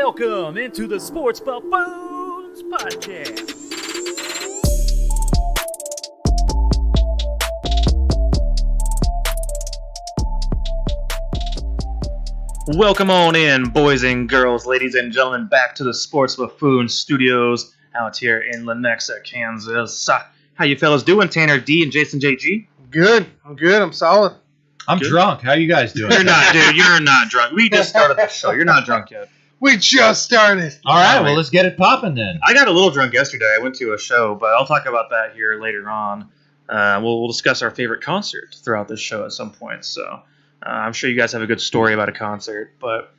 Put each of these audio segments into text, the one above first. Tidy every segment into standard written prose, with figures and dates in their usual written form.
Welcome into the Sports Buffoons podcast. Welcome on in, boys and girls, ladies and gentlemen, back to the Sports Buffoons studios out here in Lenexa, Kansas. How you fellas doing, Tanner D and Jason JG? Good. I'm good. I'm solid. I'm drunk. How you guys doing? You're not, dude. You're not drunk. We just started the show. You're not drunk yet. We just started. All right, well, let's get it popping then. I got a little drunk yesterday. I went to a show, but I'll talk about that here later on. We'll discuss our favorite concert throughout this show at some point. So I'm sure you guys have a good story about a concert. But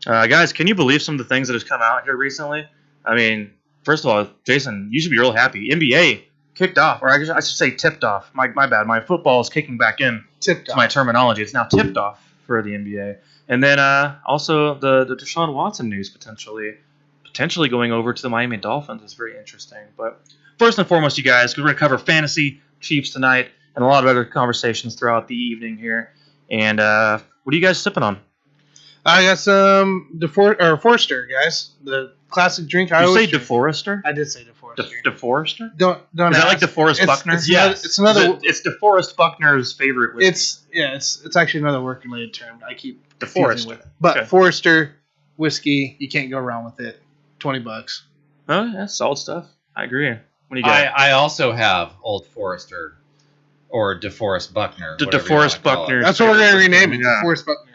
guys, can you believe some of the things that have come out here recently? I mean, first of all, Jason, you should be real happy. NBA kicked off, or I should say tipped off. My bad. My football is kicking back in. Tipped to off. My terminology. It's now tipped off for the NBA. And then also the Deshaun Watson news potentially going over to the Miami Dolphins is very interesting. But first and foremost, you guys, we're going to cover fantasy, Chiefs tonight, and a lot of other conversations throughout the evening here. And what are you guys sipping on? I got some Forester, guys. The classic drink. Did you say DeForester? I did say DeForester. DeForester? Don't. Is that like DeForest Buckner? It's another. It's DeForest Buckner's favorite whiskey. It's actually another work-related term. I keep DeForest with it. But okay. Forester whiskey, you can't go wrong with it. $20. Oh, that's solid stuff. I agree. What do you got? I also have Old Forester or DeForest Buckner. The DeForest Buckner. That's what we're going to rename it. Yeah. DeForest Buckner.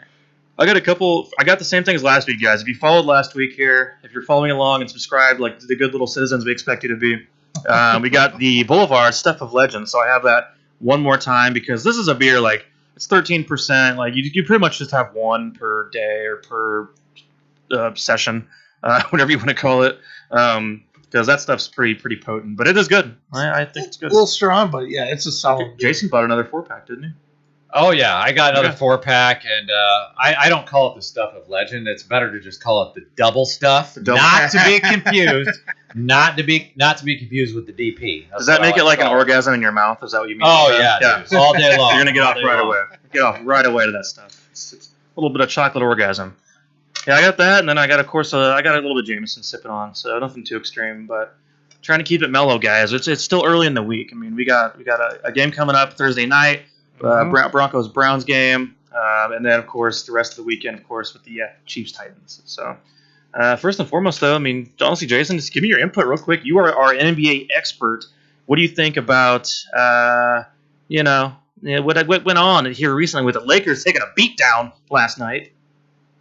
I got the same thing as last week, guys. If you followed last week here, if you're following along and subscribed like the good little citizens we expect you to be, we got the Boulevard Stuff of Legend. So I have that one more time because this is a beer, like, it's 13%. Like, you pretty much just have one per day or per session, whatever you want to call it, because that stuff's pretty potent. But it is good. I think it's good. A little strong, but yeah, it's a solid. Jason bought another 4-pack, didn't he? Oh, yeah. I got another 4-pack, and I don't call it the Stuff of Legend. It's better to just call it the Double Stuff. Not to be confused. Not to be confused with the DP. Does that make it like an orgasm in your mouth? Is that what you mean? Oh, yeah. Dude. All day long. You're going to get off right away. Get off right away to that stuff. It's a little bit of chocolate orgasm. Yeah, I got that, and then I got, of course, I got a little bit of Jameson sipping on, so nothing too extreme, but trying to keep it mellow, guys. It's still early in the week. I mean, we got a game coming up Thursday night, Broncos-Browns game, and then, of course, the rest of the weekend, of course, with the Chiefs-Titans. So, first and foremost, though, I mean, honestly, Jason, just give me your input real quick. You are our NBA expert. What do you think about, what went on here recently with the Lakers taking a beatdown last night?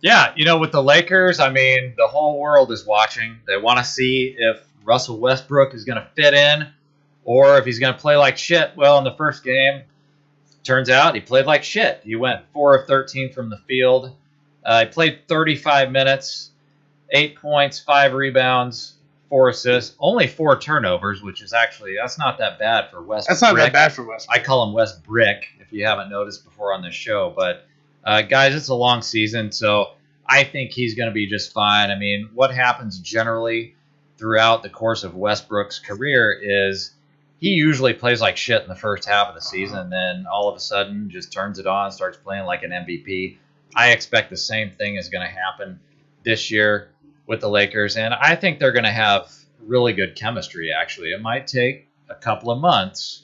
Yeah, with the Lakers, I mean, the whole world is watching. They want to see if Russell Westbrook is going to fit in or if he's going to play like shit. Well, in the first game, turns out he played like shit. He went 4 of 13 from the field. He played 35 minutes, 8 points, 5 rebounds, 4 assists, only 4 turnovers, which is that's not that bad for Westbrook. That's not that bad for Westbrook. I call him West Brick, if you haven't noticed before on this show. But, guys, it's a long season, so I think he's going to be just fine. I mean, what happens generally throughout the course of Westbrook's career is he usually plays like shit in the first half of the season, and then all of a sudden just turns it on, starts playing like an MVP. I expect the same thing is going to happen this year with the Lakers, and I think they're going to have really good chemistry, actually. It might take a couple of months,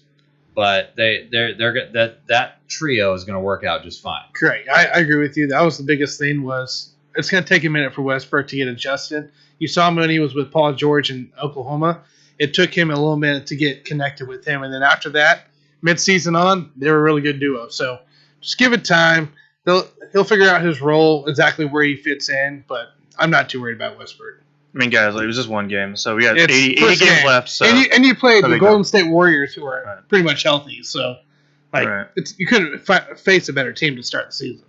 but that trio is going to work out just fine. Correct. I agree with you. That was the biggest thing was it's going to take a minute for Westbrook to get adjusted. You saw him when he was with Paul George in Oklahoma. It took him a little minute to get connected with him. And then after that, mid-season on, they were a really good duo. So just give it time. He'll figure out his role, exactly where he fits in. But I'm not too worried about Westbrook. I mean, guys, it was just one game. So we got 80 games left. So. And you played the Golden State Warriors, who are pretty much healthy. So you couldn't face a better team to start the season.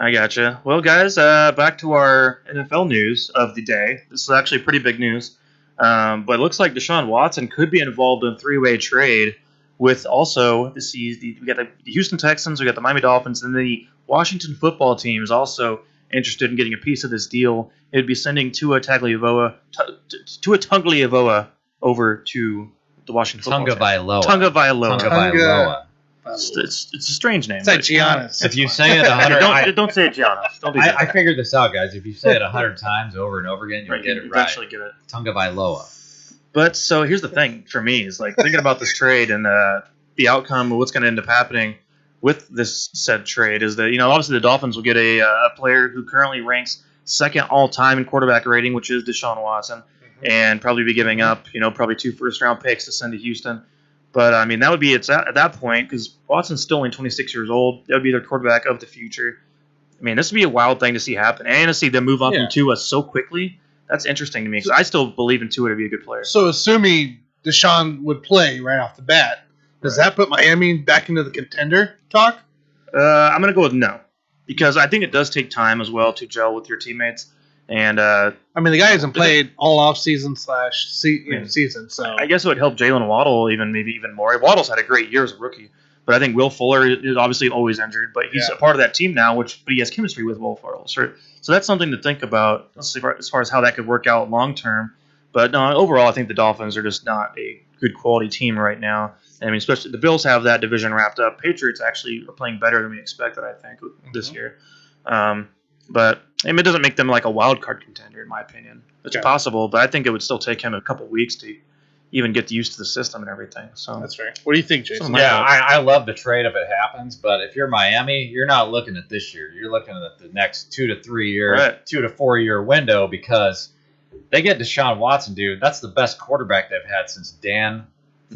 I gotcha. Well, guys, back to our NFL news of the day. This is actually pretty big news. But it looks like Deshaun Watson could be involved in a 3-way trade with also we got the Houston Texans, we got the Miami Dolphins, and the Washington football team is also interested in getting a piece of this deal. It would be sending Tua Tagovailoa over to the Washington football team. Tagovailoa. It's a strange name. It's like Giannis. If you say it 100, don't say it, Giannis. Don't do that. I figured this out, guys. If you say it 100 times over and over again, you'll get it right. Eventually get it. Tonga Vailoa. But so here's the thing for me is like thinking about this trade and the outcome of what's going to end up happening with this said trade is that obviously the Dolphins will get a player who currently ranks second all time in quarterback rating, which is Deshaun Watson, and probably be giving up probably 2 first-round picks to send to Houston. But, I mean, that would be at that point, because Watson's still only 26 years old. That would be their quarterback of the future. I mean, this would be a wild thing to see happen. And to see them move on from Tua so quickly, that's interesting to me, because I still believe in Tua to be a good player. So, assuming Deshaun would play right off the bat, does that put Miami back into the contender talk? I'm going to go with no, because I think it does take time as well to gel with your teammates. And I mean, the guy hasn't played all off season season, so I guess it would help Jalen Waddle maybe even more. Waddle's had a great year as a rookie, but I think Will Fuller is obviously always injured, but he's a part of that team now, but he has chemistry with Will Fuller. So that's something to think about as far as how that could work out long term. But no, overall, I think the Dolphins are just not a good quality team right now. I mean, especially the Bills have that division wrapped up. Patriots actually are playing better than we expected, I think, this year. But I mean, it doesn't make them like a wild card contender, in my opinion. It's possible, but I think it would still take him a couple weeks to even get used to the system and everything. So that's fair. What do you think, Jason? Yeah, I love the trade if it happens, but if you're Miami, you're not looking at this year. You're looking at the next 2 to 3 year, 2 to 4 year window, because they get Deshaun Watson, dude. That's the best quarterback they've had since Dan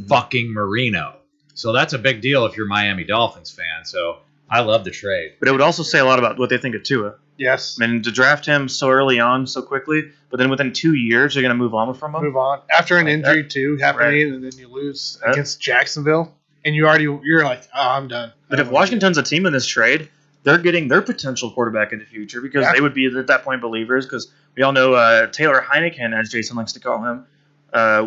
fucking Marino. So that's a big deal if you're a Miami Dolphins fan. So I love the trade. But it would also say a lot about what they think of Tua. Yes. I mean, to draft him so early on, so quickly, but then within 2 years, you're going to move on from him? Move on. After an injury, too, happening, and then you lose against Jacksonville, and you're like, oh, I'm done. But if Washington's a team in this trade, they're getting their potential quarterback in the future, because they would be, at that point, believers, because we all know Taylor Heineken, as Jason likes to call him,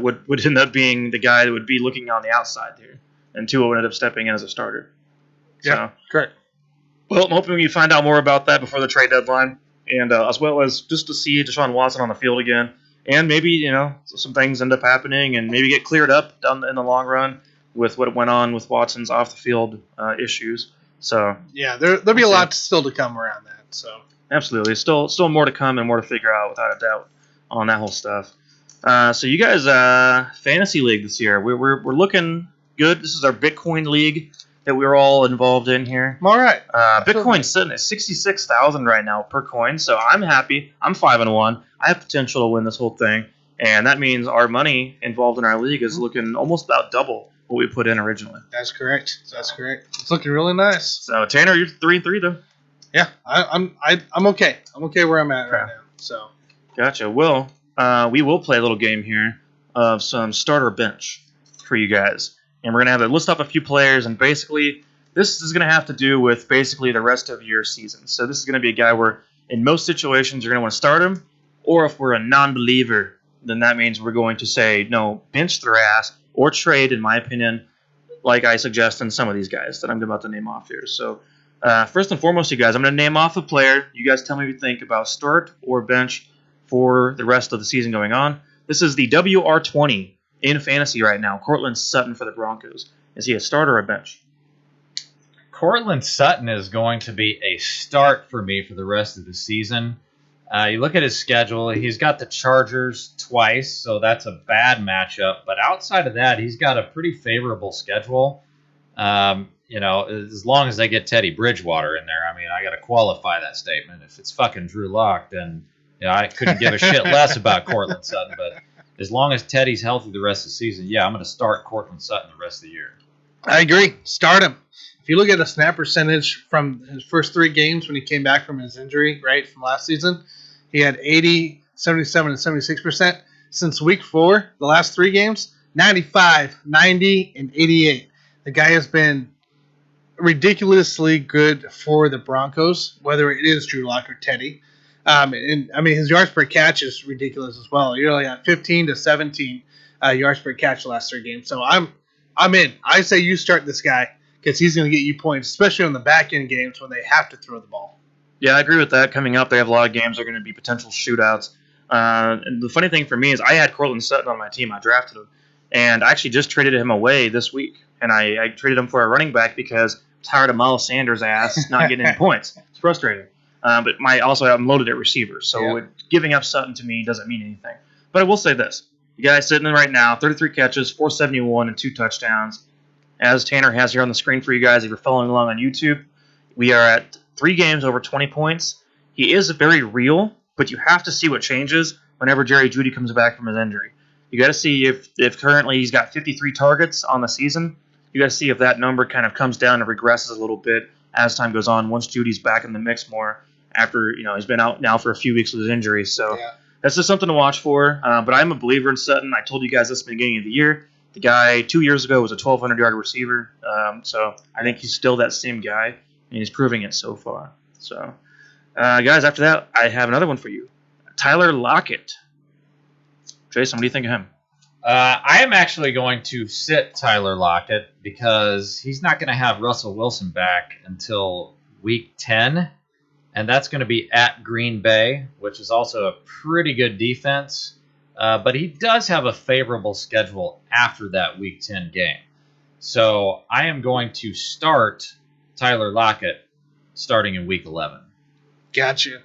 would end up being the guy that would be looking on the outside here, and Tua would end up stepping in as a starter. Yeah, correct. Well, I'm hoping we find out more about that before the trade deadline, and as well as just to see Deshaun Watson on the field again, and maybe some things end up happening and maybe get cleared up down in the long run with what went on with Watson's off the field issues. So yeah, there'll be a lot still to come around that. So absolutely, still more to come and more to figure out without a doubt on that whole stuff. So you guys, fantasy league this year, we're looking good. This is our Bitcoin league that we're all involved in here. All right. Bitcoin's sitting at 66,000 right now per coin, so I'm happy. I'm 5-1. I have potential to win this whole thing, and that means our money involved in our league is looking almost about double what we put in originally. That's correct. It's looking really nice. So Tanner, you're 3-3 though. Yeah, I'm okay. I'm okay where I'm at right now. So. Gotcha. Well, we will play a little game here of some starter bench for you guys. And we're going to have to list off a few players, and basically this is going to have to do with basically the rest of your season. So this is going to be a guy where in most situations you're going to want to start him, or if we're a non-believer, then that means we're going to say, no, bench their ass, or trade, in my opinion, like I suggest in some of these guys that I'm about to name off here. So first and foremost, you guys, I'm going to name off a player. You guys tell me what you think about start or bench for the rest of the season going on. This is the WR20 in fantasy right now, Cortland Sutton for the Broncos. Is he a starter or a bench? Cortland Sutton is going to be a start for me for the rest of the season. You look at his schedule, he's got the Chargers twice, so that's a bad matchup. But outside of that, he's got a pretty favorable schedule. As long as they get Teddy Bridgewater in there. I mean, I got to qualify that statement. If it's fucking Drew Lock, then I couldn't give a shit less about Cortland Sutton. But as long as Teddy's healthy the rest of the season, I'm going to start Cortland Sutton the rest of the year. I agree. Start him. If you look at the snap percentage from his first 3 games when he came back from his injury, right, from last season, he had 80, 77, and 76%. Since week 4, the last 3 games, 95, 90, and 88. The guy has been ridiculously good for the Broncos, whether it is Drew Lock or Teddy. His yards per catch is ridiculous as well. You're like at 15 to 17 yards per catch the last 3 games. So I'm in. I say you start this guy because he's going to get you points, especially on the back end games when they have to throw the ball. Yeah, I agree with that. Coming up, they have a lot of games that are going to be potential shootouts. And the funny thing for me is I had Cortland Sutton on my team. I drafted him. And I actually just traded him away this week. And I traded him for a running back because I'm tired of Miles Sanders' ass not getting any points. It's frustrating. But I'm loaded at receiver. So giving up Sutton to me doesn't mean anything. But I will say this. The guy's sitting in right now, 33 catches, 471, and 2 touchdowns. As Tanner has here on the screen for you guys, if you're following along on YouTube, we are at 3 games over 20 points. He is very real, but you have to see what changes whenever Jerry Jeudy comes back from his injury. You got to see if currently he's got 53 targets on the season. You got to see if that number kind of comes down and regresses a little bit as time goes on. Once Judy's back in the mix more after he's been out now for a few weeks with his injury, so that's just something to watch for. But I'm a believer in Sutton. I told you guys this at the beginning of the year. The guy 2 years ago was a 1,200-yard receiver, so I think he's still that same guy, and he's proving it so far. So, guys, after that, I have another one for you. Tyler Lockett. Jason, what do you think of him? I am actually going to sit Tyler Lockett because he's not going to have Russell Wilson back until Week 10, and that's going to be at Green Bay, which is also a pretty good defense. But he does have a favorable schedule after that Week 10 game. So I am going to start Tyler Lockett starting in Week 11. Gotcha.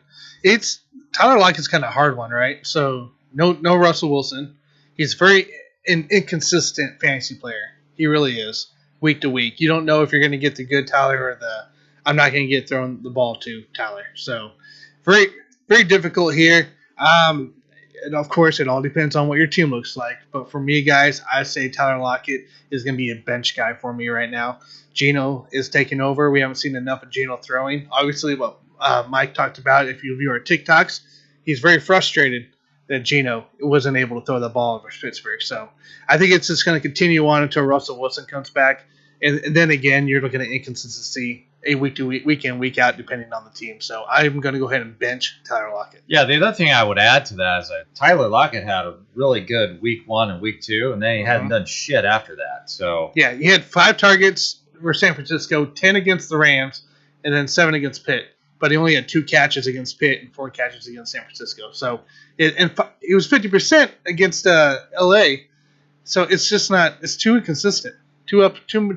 Tyler Lockett's kind of a hard one, right? So no Russell Wilson. He's very inconsistent fantasy player. He really is, week to week. You don't know if you're going to get the good Tyler or the I'm not going to get thrown the ball to Tyler. So very, very difficult here. And of course, it all depends on what your team looks like. But for me, guys, I say Tyler Lockett is going to be a bench guy for me right now. Geno is taking over. We haven't seen enough of Geno throwing. Obviously, what Mike talked about, if you view our TikToks, he's very frustrated that Geno wasn't able to throw the ball over Pittsburgh. So I think it's just going to continue on until Russell Wilson comes back. And then again, you're looking at inconsistency a week to week in, week out, depending on the team. So I'm going to go ahead and bench Tyler Lockett. Yeah, the other thing I would add to that is that Tyler Lockett had a really good Week 1 and Week 2, and then he hadn't done shit after that. So yeah, he had 5 targets for San Francisco, 10 against the Rams, and then 7 against Pitt. But he only had 2 catches against Pitt and 4 catches against San Francisco. So it was 50% against L.A. So it's just not – it's too inconsistent. Too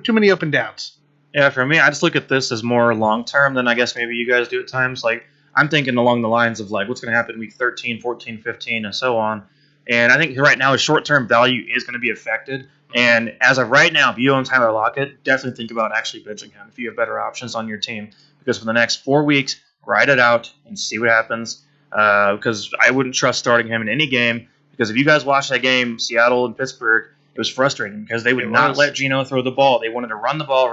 many up and downs. Yeah, for me, I just look at this as more long-term than I guess maybe you guys do at times. Like, I'm thinking along the lines of, like, what's going to happen week 13, 14, 15, and so on. And I think right now his short-term value is going to be affected. And as of right now, if you own Tyler Lockett, definitely think about actually benching him if you have better options on your team. Because for the next 4 weeks, ride it out and see what happens. Because I wouldn't trust starting him in any game. Because if you guys watched that game, Seattle and Pittsburgh, it was frustrating because they would not let Geno throw the ball. They wanted to run the ball,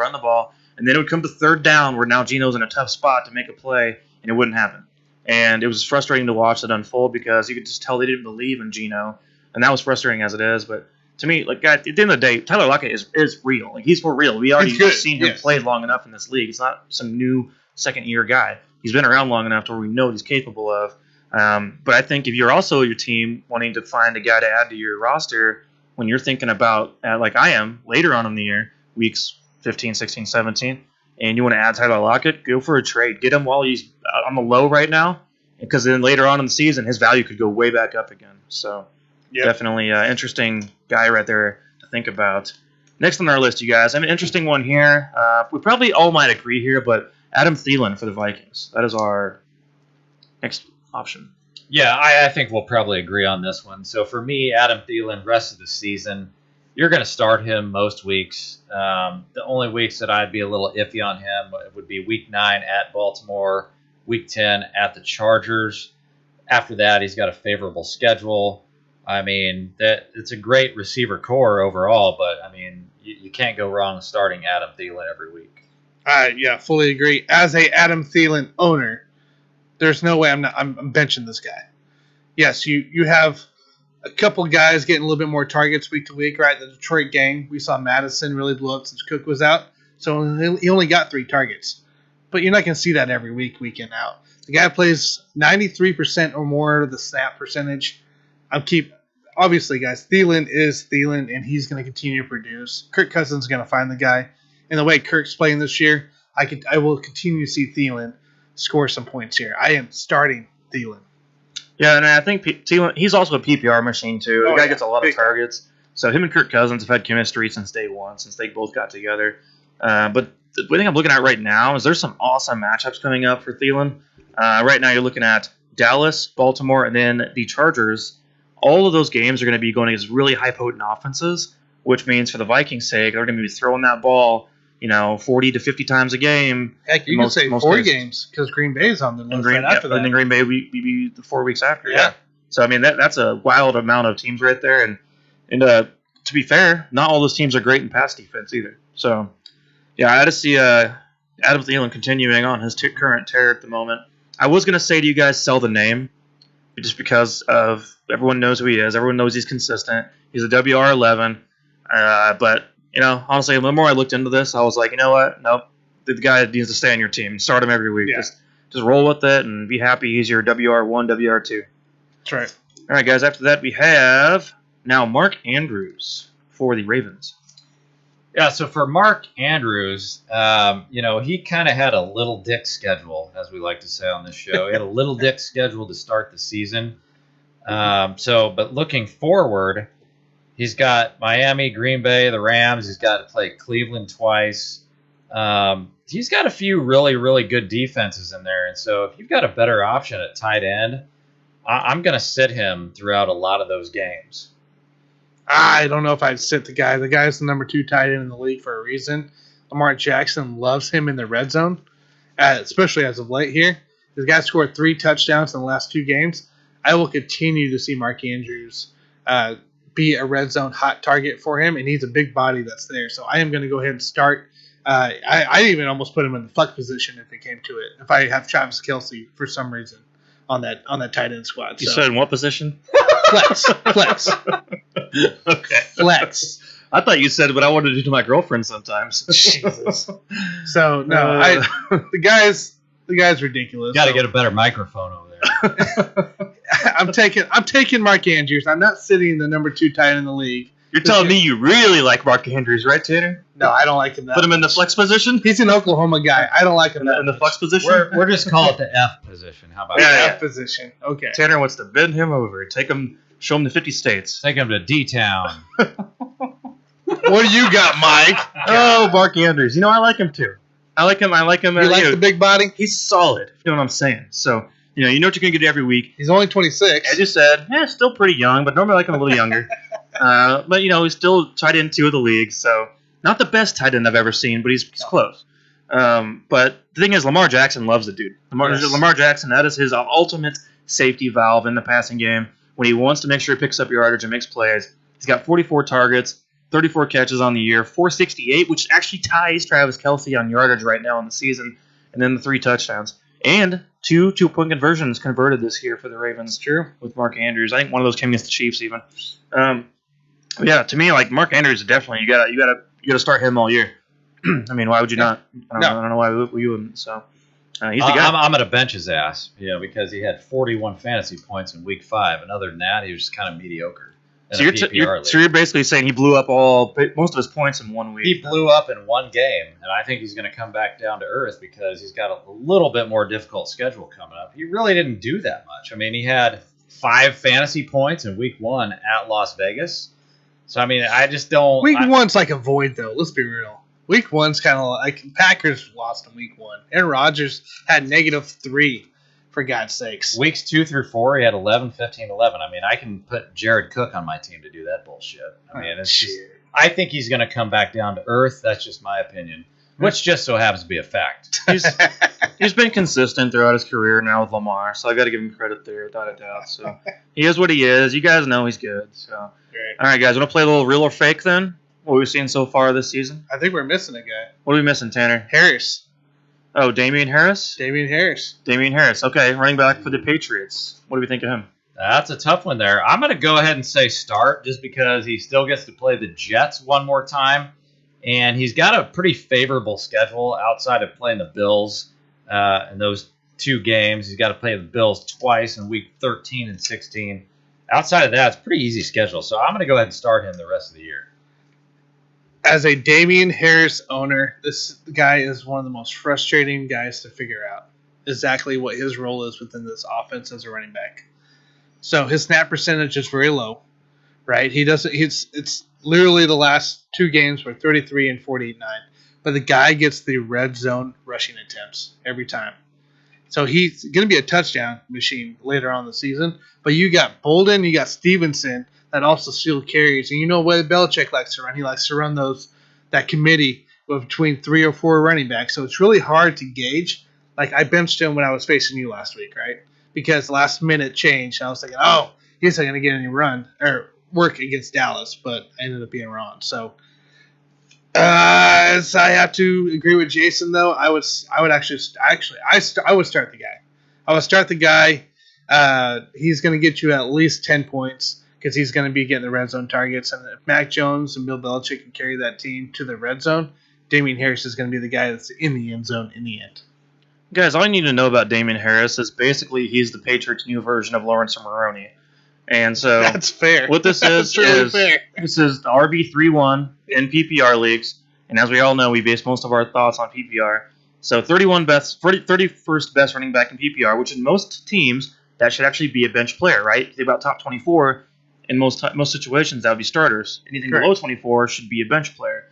and then it would come to third down where now Geno's in a tough spot to make a play, and it wouldn't happen. And it was frustrating to watch it unfold because you could just tell they didn't believe in Geno, and that was frustrating as it is. But to me, like, at the end of the day, Tyler Lockett is real. Like, he's for real. We already seen him play long enough in this league. It's not some new second-year guy. He's been around long enough to where we know what he's capable of. But I think if you're also your team wanting to find a guy to add to your roster – when you're thinking about, like I am, later on in the year, weeks 15, 16, 17, and you want to add Tyler Lockett, go for a trade. Get him while he's on the low right now, because then later on in the season, his value could go way back up again. So definitely an interesting guy right there to think about. Next on our list, you guys, I have an interesting one here. We probably all might agree here, but Adam Thielen for the Vikings. That is our next option. Yeah, I think we'll probably agree on this one. So for me, Adam Thielen, rest of the season, you're going to start him most weeks. The only weeks that I'd be a little iffy on him would be Week 9 at Baltimore, Week 10 at the Chargers. After that, he's got a favorable schedule. I mean, it's a great receiver core overall, but, I mean, you can't go wrong starting Adam Thielen every week. Yeah, fully agree. As a Adam Thielen owner, there's no way I'm benching this guy. Yes, you have a couple guys getting a little bit more targets week to week, right? The Detroit gang, we saw Madison really blow up since Cook was out, so he only got 3 targets. But you're not going to see that every week in and out. The guy plays 93% or more of the snap percentage. Obviously, guys, Thielen is Thielen, and he's going to continue to produce. Kirk Cousins is going to find the guy. And the way Kirk's playing this year, I will continue to see Thielen score some points here. I am starting Thielen. Yeah, and I think Thielen, he's also a PPR machine too. The guy gets a lot of targets. So him and Kirk Cousins have had chemistry since day one, since they both got together. But the thing I'm looking at right now is there's some awesome matchups coming up for Thielen. Right now you're looking at Dallas, Baltimore, and then the Chargers. All of those games are going to be going against really high-potent offenses, which means for the Vikings' sake, they're going to be throwing that ball, 40 to 50 times a game. Heck, you can say 4 games because Green Bay's on the list right after that. And then Green Bay will be the 4 weeks after. Yeah. So, I mean, that's a wild amount of teams right there. And to be fair, not all those teams are great in pass defense either. So, yeah, I had to see Adam Thielen continuing on his current tear at the moment. I was going to say to you guys, sell the name, just because of everyone knows who he is. Everyone knows he's consistent. He's a WR11. But, honestly, the more I looked into this, I was like, you know what? Nope. The guy needs to stay on your team. Start him every week. Yeah. Just roll with it and be happy he's your WR1, WR2. That's right. All right, guys. After that, we have now Mark Andrews for the Ravens. Yeah, so for Mark Andrews, he kind of had a little dick schedule, as we like to say on this show. He had a little dick schedule to start the season. But looking forward, he's got Miami, Green Bay, the Rams. He's got to play Cleveland twice. He's got a few really, really good defenses in there. And so if you've got a better option at tight end, I'm going to sit him throughout a lot of those games. I don't know if I'd sit the guy. The guy's the number 2 tight end in the league for a reason. Lamar Jackson loves him in the red zone, especially as of late here. This guy scored 3 touchdowns in the last 2 games. I will continue to see Mark Andrews be a red zone hot target for him, and he's a big body that's there. So I am going to go ahead and start. I even almost put him in the flex position if it came to it. If I have Travis Kelce for some reason on that tight end squad. You said in what position? Flex. Okay. Flex. I thought you said what I wanted to do to my girlfriend sometimes. Jesus. So no, the guy's ridiculous. Got to get a better microphone over there. I'm taking Mark Andrews. I'm not sitting the number 2 tight end in the league. You're telling me you really like Mark Andrews, right, Tanner? No, I don't like him that Put him in the much. flex position? He's an Oklahoma guy. I don't like him In the flex position? We're just call it the F position. How about Yeah, that? F position. Okay. Tanner wants to bend him over. Take him, show him the 50 states. Take him to D-Town. What do you got, Mike? Oh, Mark Andrews. I like him too. I like him. You like the big body? He's solid. You know what I'm saying? So, you know what you're going to get every week. He's only 26. I just said, still pretty young, but normally I like him a little younger. But, he's still tight end 2 of the league, so not the best tight end I've ever seen, but he's close. But the thing is, Lamar Jackson loves the dude. Lamar Jackson, that is his ultimate safety valve in the passing game. When he wants to make sure he picks up yardage and makes plays, he's got 44 targets, 34 catches on the year, 468, which actually ties Travis Kelce on yardage right now in the season, and then the 3 touchdowns. And 2 2-point conversions converted this year for the Ravens. True. With Mark Andrews. I think one of those came against the Chiefs even. Yeah, to me, like Mark Andrews, definitely you gotta start him all year. I mean, why would you not? I don't know why you wouldn't. So he's the guy. I'm gonna bench his ass, because he had 41 fantasy points in week 5, and other than that, he was just kind of mediocre. So you're basically saying he blew up most of his points in 1 week. He blew up in 1 game, and I think he's going to come back down to earth because he's got a little bit more difficult schedule coming up. He really didn't do that much. I mean, he had 5 fantasy points in week 1 at Las Vegas. So, I mean, I just don't... Week 1's like a void, though. Let's be real. Week 1's kind of like... Packers lost in week 1. Aaron Rodgers had -3, for God's sakes. Weeks 2 through 4, he had 11, 15, 11. I mean, I can put Jared Cook on my team to do that bullshit. I mean, I think he's going to come back down to earth. That's just my opinion, which just so happens to be a fact. He's been consistent throughout his career now with Lamar, so I got to give him credit there, without a doubt. So he is what he is. You guys know he's good. So all right, guys, want to play a little real or fake then? What we've seen so far this season? I think we're missing a guy. What are we missing, Tanner? Harris. Oh, Damien Harris? Damien Harris. Okay, running back for the Patriots. What do we think of him? That's a tough one there. I'm going to go ahead and say start just because he still gets to play the Jets one more time. And he's got a pretty favorable schedule outside of playing the Bills in those 2 games. He's got to play the Bills twice in week 13 and 16. Outside of that, it's a pretty easy schedule. So I'm going to go ahead and start him the rest of the year. As a Damien Harris owner, this guy is one of the most frustrating guys to figure out exactly what his role is within this offense as a running back. So his snap percentage is very low, right? He doesn't. It's literally the last 2 games were 33 and 49. But the guy gets the red zone rushing attempts every time. So he's going to be a touchdown machine later on in the season. But you got Bolden, you got Stevenson that also still carries. And you know what Belichick likes to run. He likes to run that committee with between 3 or 4 running backs. So it's really hard to gauge. Like, I benched him when I was facing you last week, right? Because last minute change. I was thinking, oh, he's not going to get any run or work against Dallas. But I ended up being wrong. So I have to agree with Jason, though. I would start the guy. I would start the guy. He's going to get you at least 10 points because he's going to be getting the red zone targets. And if Mac Jones and Bill Belichick can carry that team to the red zone, Damien Harris is going to be the guy that's in the end zone in the end. Guys, all you need to know about Damien Harris is basically he's the Patriots' new version of Lawrence Maroney. And so that's fair. What this is this is the RB31 in PPR leagues, and as we all know, we base most of our thoughts on PPR. So 31st best running back in PPR, which in most teams that should actually be a bench player, right? Think about top 24. In most situations, that would be starters. Anything below 24 should be a bench player.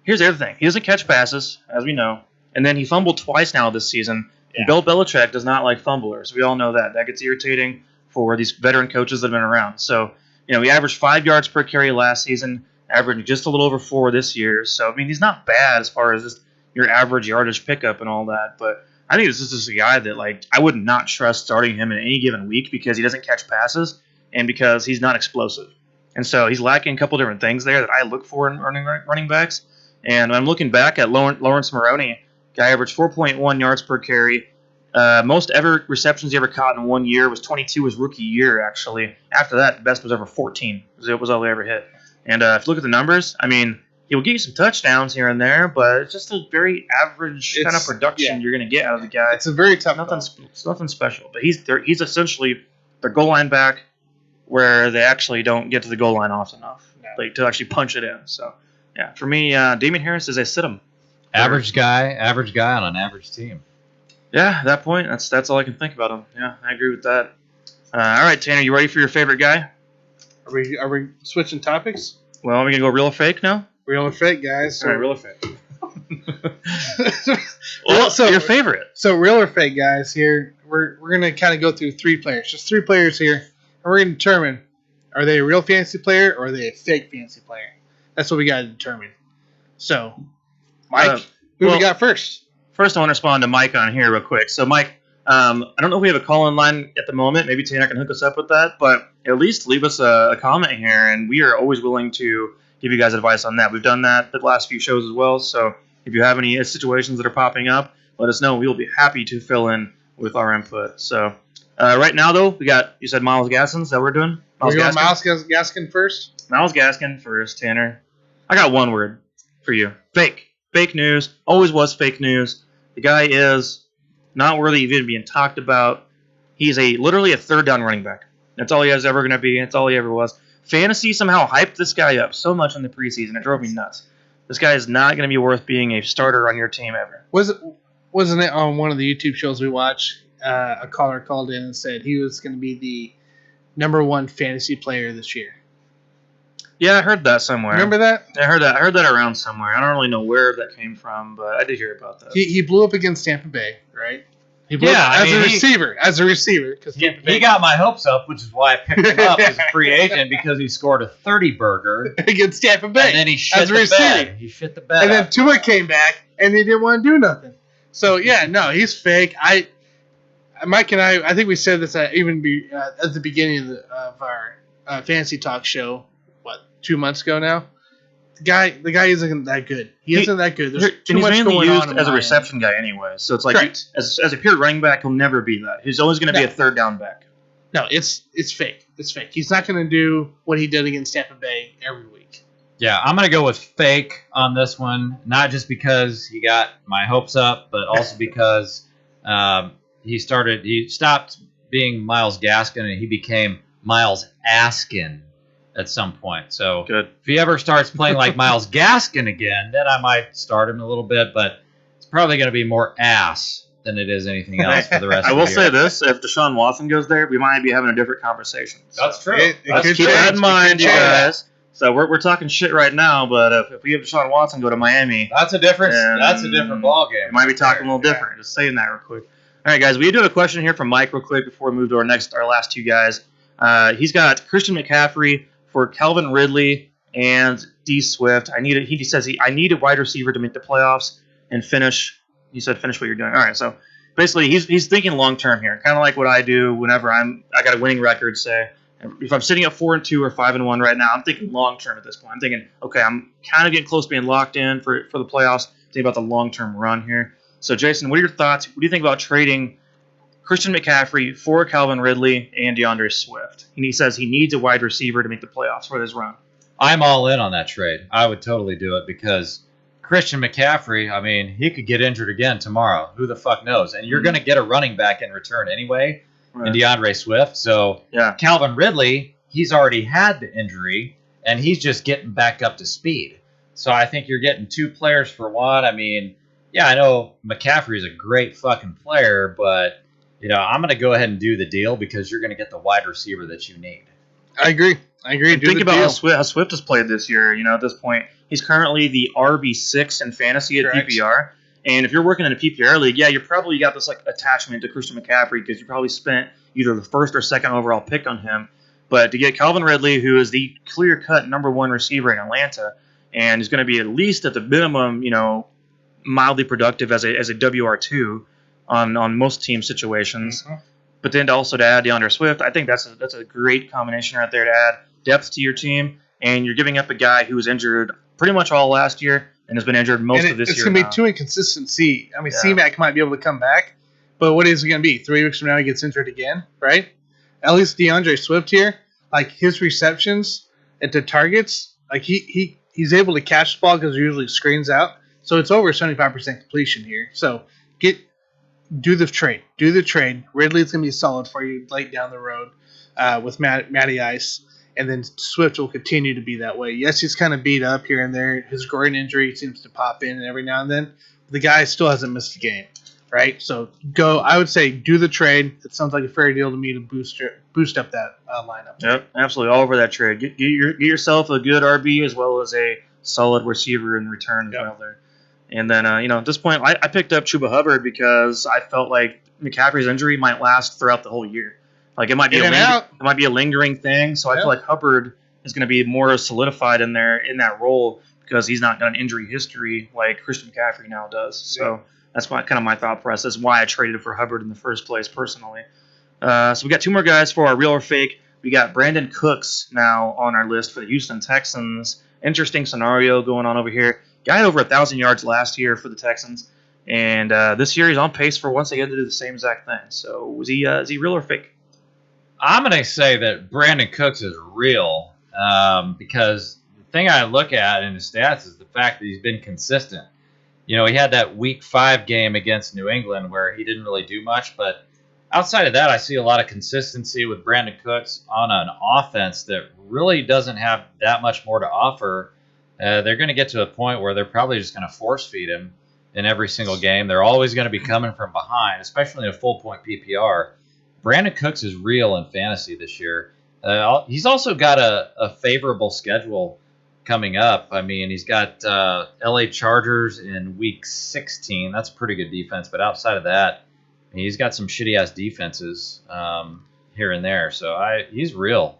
Here's the other thing: he doesn't catch passes, as we know, and then he fumbled twice now this season. And Bill Belichick does not like fumblers. We all know that. That gets irritating for these veteran coaches that have been around. So, we averaged 5 yards per carry last season, averaging just a little over 4 this year. So, he's not bad as far as just your average yardage pickup and all that. But I think this is just a guy that, I would not trust starting him in any given week because he doesn't catch passes and because he's not explosive. And so he's lacking a couple different things there that I look for in running backs. And I'm looking back at Lawrence Maroney. Guy averaged 4.1 yards per carry. Most ever receptions he ever caught in 1 year was 22 his rookie year, actually. After that, the best was ever 14. It was all he ever hit. And if you look at the numbers, he will give you some touchdowns here and there, but it's just a very average kind of production you're going to get out of the guy. It's a very tough It's nothing special. But he's essentially their goal line back where they actually don't get to the goal line often enough to actually punch it in. So, yeah, for me, Damien Harris is a sit-em. Average guy on an average team. Yeah, at that point, that's all I can think about him. Yeah, I agree with that. All right, Tanner, you ready for your favorite guy? Are we switching topics? Well, are we going to go real or fake now? Real or fake, guys. All right, real or fake. Well, so your favorite. So real or fake, guys, here. We're going to kind of go through 3 players. Just 3 players here. And we're going to determine, are they a real fantasy player or are they a fake fantasy player? That's what we got to determine. So, Mike, who we got first? First, I want to respond to Mike on here real quick. So, Mike, I don't know if we have a call-in line at the moment. Maybe Tanner can hook us up with that. But at least leave us a comment here, and we are always willing to give you guys advice on that. We've done that the last few shows as well. So if you have any situations that are popping up, let us know. We will be happy to fill in with our input. So right now, though, you said Myles Gaskin. Is that what we're doing? Myles Gaskin first? Myles Gaskin first, Tanner. I got one word for you. Fake. Fake news. Always was fake news. The guy is not worthy of even being talked about. He's literally a third down running back. That's all he is ever going to be. That's all he ever was. Fantasy somehow hyped this guy up so much in the preseason. It drove me nuts. This guy is not going to be worth being a starter on your team ever. Wasn't it on one of the YouTube shows we watch? A caller called in and said he was going to be the #1 fantasy player this year. Yeah, I heard that somewhere. Remember that? I heard that around somewhere. I don't really know where that came from, but I did hear about that. He blew up against Tampa Bay, right? He blew up as a receiver. Because he got my hopes up, which is why I picked him up as a free agent because he scored a 30-burger against Tampa Bay. And then he shit the bed. He shit the bed. And then Tua came back, and he didn't want to do nothing. So, yeah, no, he's fake. Mike and I think we said this at the beginning of our fantasy talk show, 2 months ago now. The guy isn't that good. He isn't that good. There's too much going on. He's mainly used as a reception guy anyway. So it's like as a pure running back, he'll never be that. He's always going to be a third down back. No, it's fake. It's fake. He's not going to do what he did against Tampa Bay every week. Yeah, I'm going to go with fake on this one, not just because he got my hopes up, but also because he stopped being Myles Gaskin and he became Myles Askin at some point. So good. If he ever starts playing like Myles Gaskin again, then I might start him a little bit, but it's probably going to be more ass than it is anything else for the rest of the year. I will say this, if Deshaun Watson goes there, we might be having a different conversation. That's true. Let's keep that in mind, you guys. So we're talking shit right now, but if we have Deshaun Watson go to Miami, that's a different ball game. We might be talking a little different. Just saying that real quick. All right, guys, we do have a question here from Mike real quick before we move to our last two guys. He's got Christian McCaffrey for Calvin Ridley and D Swift. He says I need a wide receiver to make the playoffs and finish. He said finish what you're doing. All right, so basically he's thinking long term here, kind of like what I do whenever I got a winning record. Say if I'm sitting at 4-2 or 5-1 right now, I'm thinking long term at this point. I'm thinking, okay, I'm kind of getting close to being locked in for the playoffs. Think about the long term run here. So Jason, what are your thoughts? What do you think about trading Christian McCaffrey for Calvin Ridley and DeAndre Swift? And he says he needs a wide receiver to make the playoffs for this run. I'm all in on that trade. I would totally do it because Christian McCaffrey, I mean, he could get injured again tomorrow. Who the fuck knows? And you're going to get a running back in return anyway, in DeAndre Swift. So Calvin Ridley, he's already had the injury, and he's just getting back up to speed. So I think you're getting two players for one. I mean, yeah, I know McCaffrey is a great fucking player, but I'm going to go ahead and do the deal because you're going to get the wide receiver that you need. I agree. Think about how Swift has played this year. At this point, he's currently the RB6 in fantasy at PPR. And if you're working in a PPR league, you probably got this attachment to Christian McCaffrey because you probably spent either the first or second overall pick on him. But to get Calvin Ridley, who is the clear-cut number one receiver in Atlanta, and is going to be at least at the minimum, mildly productive as a WR2 on most team situations. Mm-hmm. But then also to add DeAndre Swift, I think that's a great combination right there to add depth to your team. And you're giving up a guy who was injured pretty much all last year and has been injured most of this year. It's going to be too inconsistent. I mean, C-Mac might be able to come back, but what is it going to be? 3 weeks from now he gets injured again, right? At least DeAndre Swift here, his receptions at the targets, he's able to catch the ball because he usually screens out. So it's over 75% completion here. So do the trade. Ridley's going to be solid for you late down the road with Matty Ice. And then Swift will continue to be that way. Yes, he's kind of beat up here and there. His groin injury seems to pop in every now and then. The guy still hasn't missed a game, right? So I would say do the trade. It sounds like a fair deal to me to boost up that lineup. Yep, absolutely. All over that trade. Get yourself a good RB as well as a solid receiver in return as well there. And then, at this point, I picked up Chuba Hubbard because I felt like McCaffrey's injury might last throughout the whole year. It might be a lingering thing. So I feel like Hubbard is going to be more solidified in that role because he's not got an injury history like Christian McCaffrey now does. So that's kind of my thought process. Why I traded for Hubbard in the first place personally. So we got two more guys for our real or fake. We got Brandon Cooks now on our list for the Houston Texans. Interesting scenario going on over here. Guy had over 1,000 yards last year for the Texans, and this year he's on pace for once again to do the same exact thing. So is he real or fake? I'm going to say that Brandon Cooks is real because the thing I look at in his stats is the fact that he's been consistent. He had that Week 5 game against New England where he didn't really do much, but outside of that, I see a lot of consistency with Brandon Cooks on an offense that really doesn't have that much more to offer. They're going to get to a point where they're probably just going to force feed him in every single game. They're always going to be coming from behind, especially in a full-point PPR. Brandon Cooks is real in fantasy this year. He's also got a favorable schedule coming up. I mean, he's got LA Chargers in Week 16. That's a pretty good defense. But outside of that, he's got some shitty-ass defenses here and there. So he's real.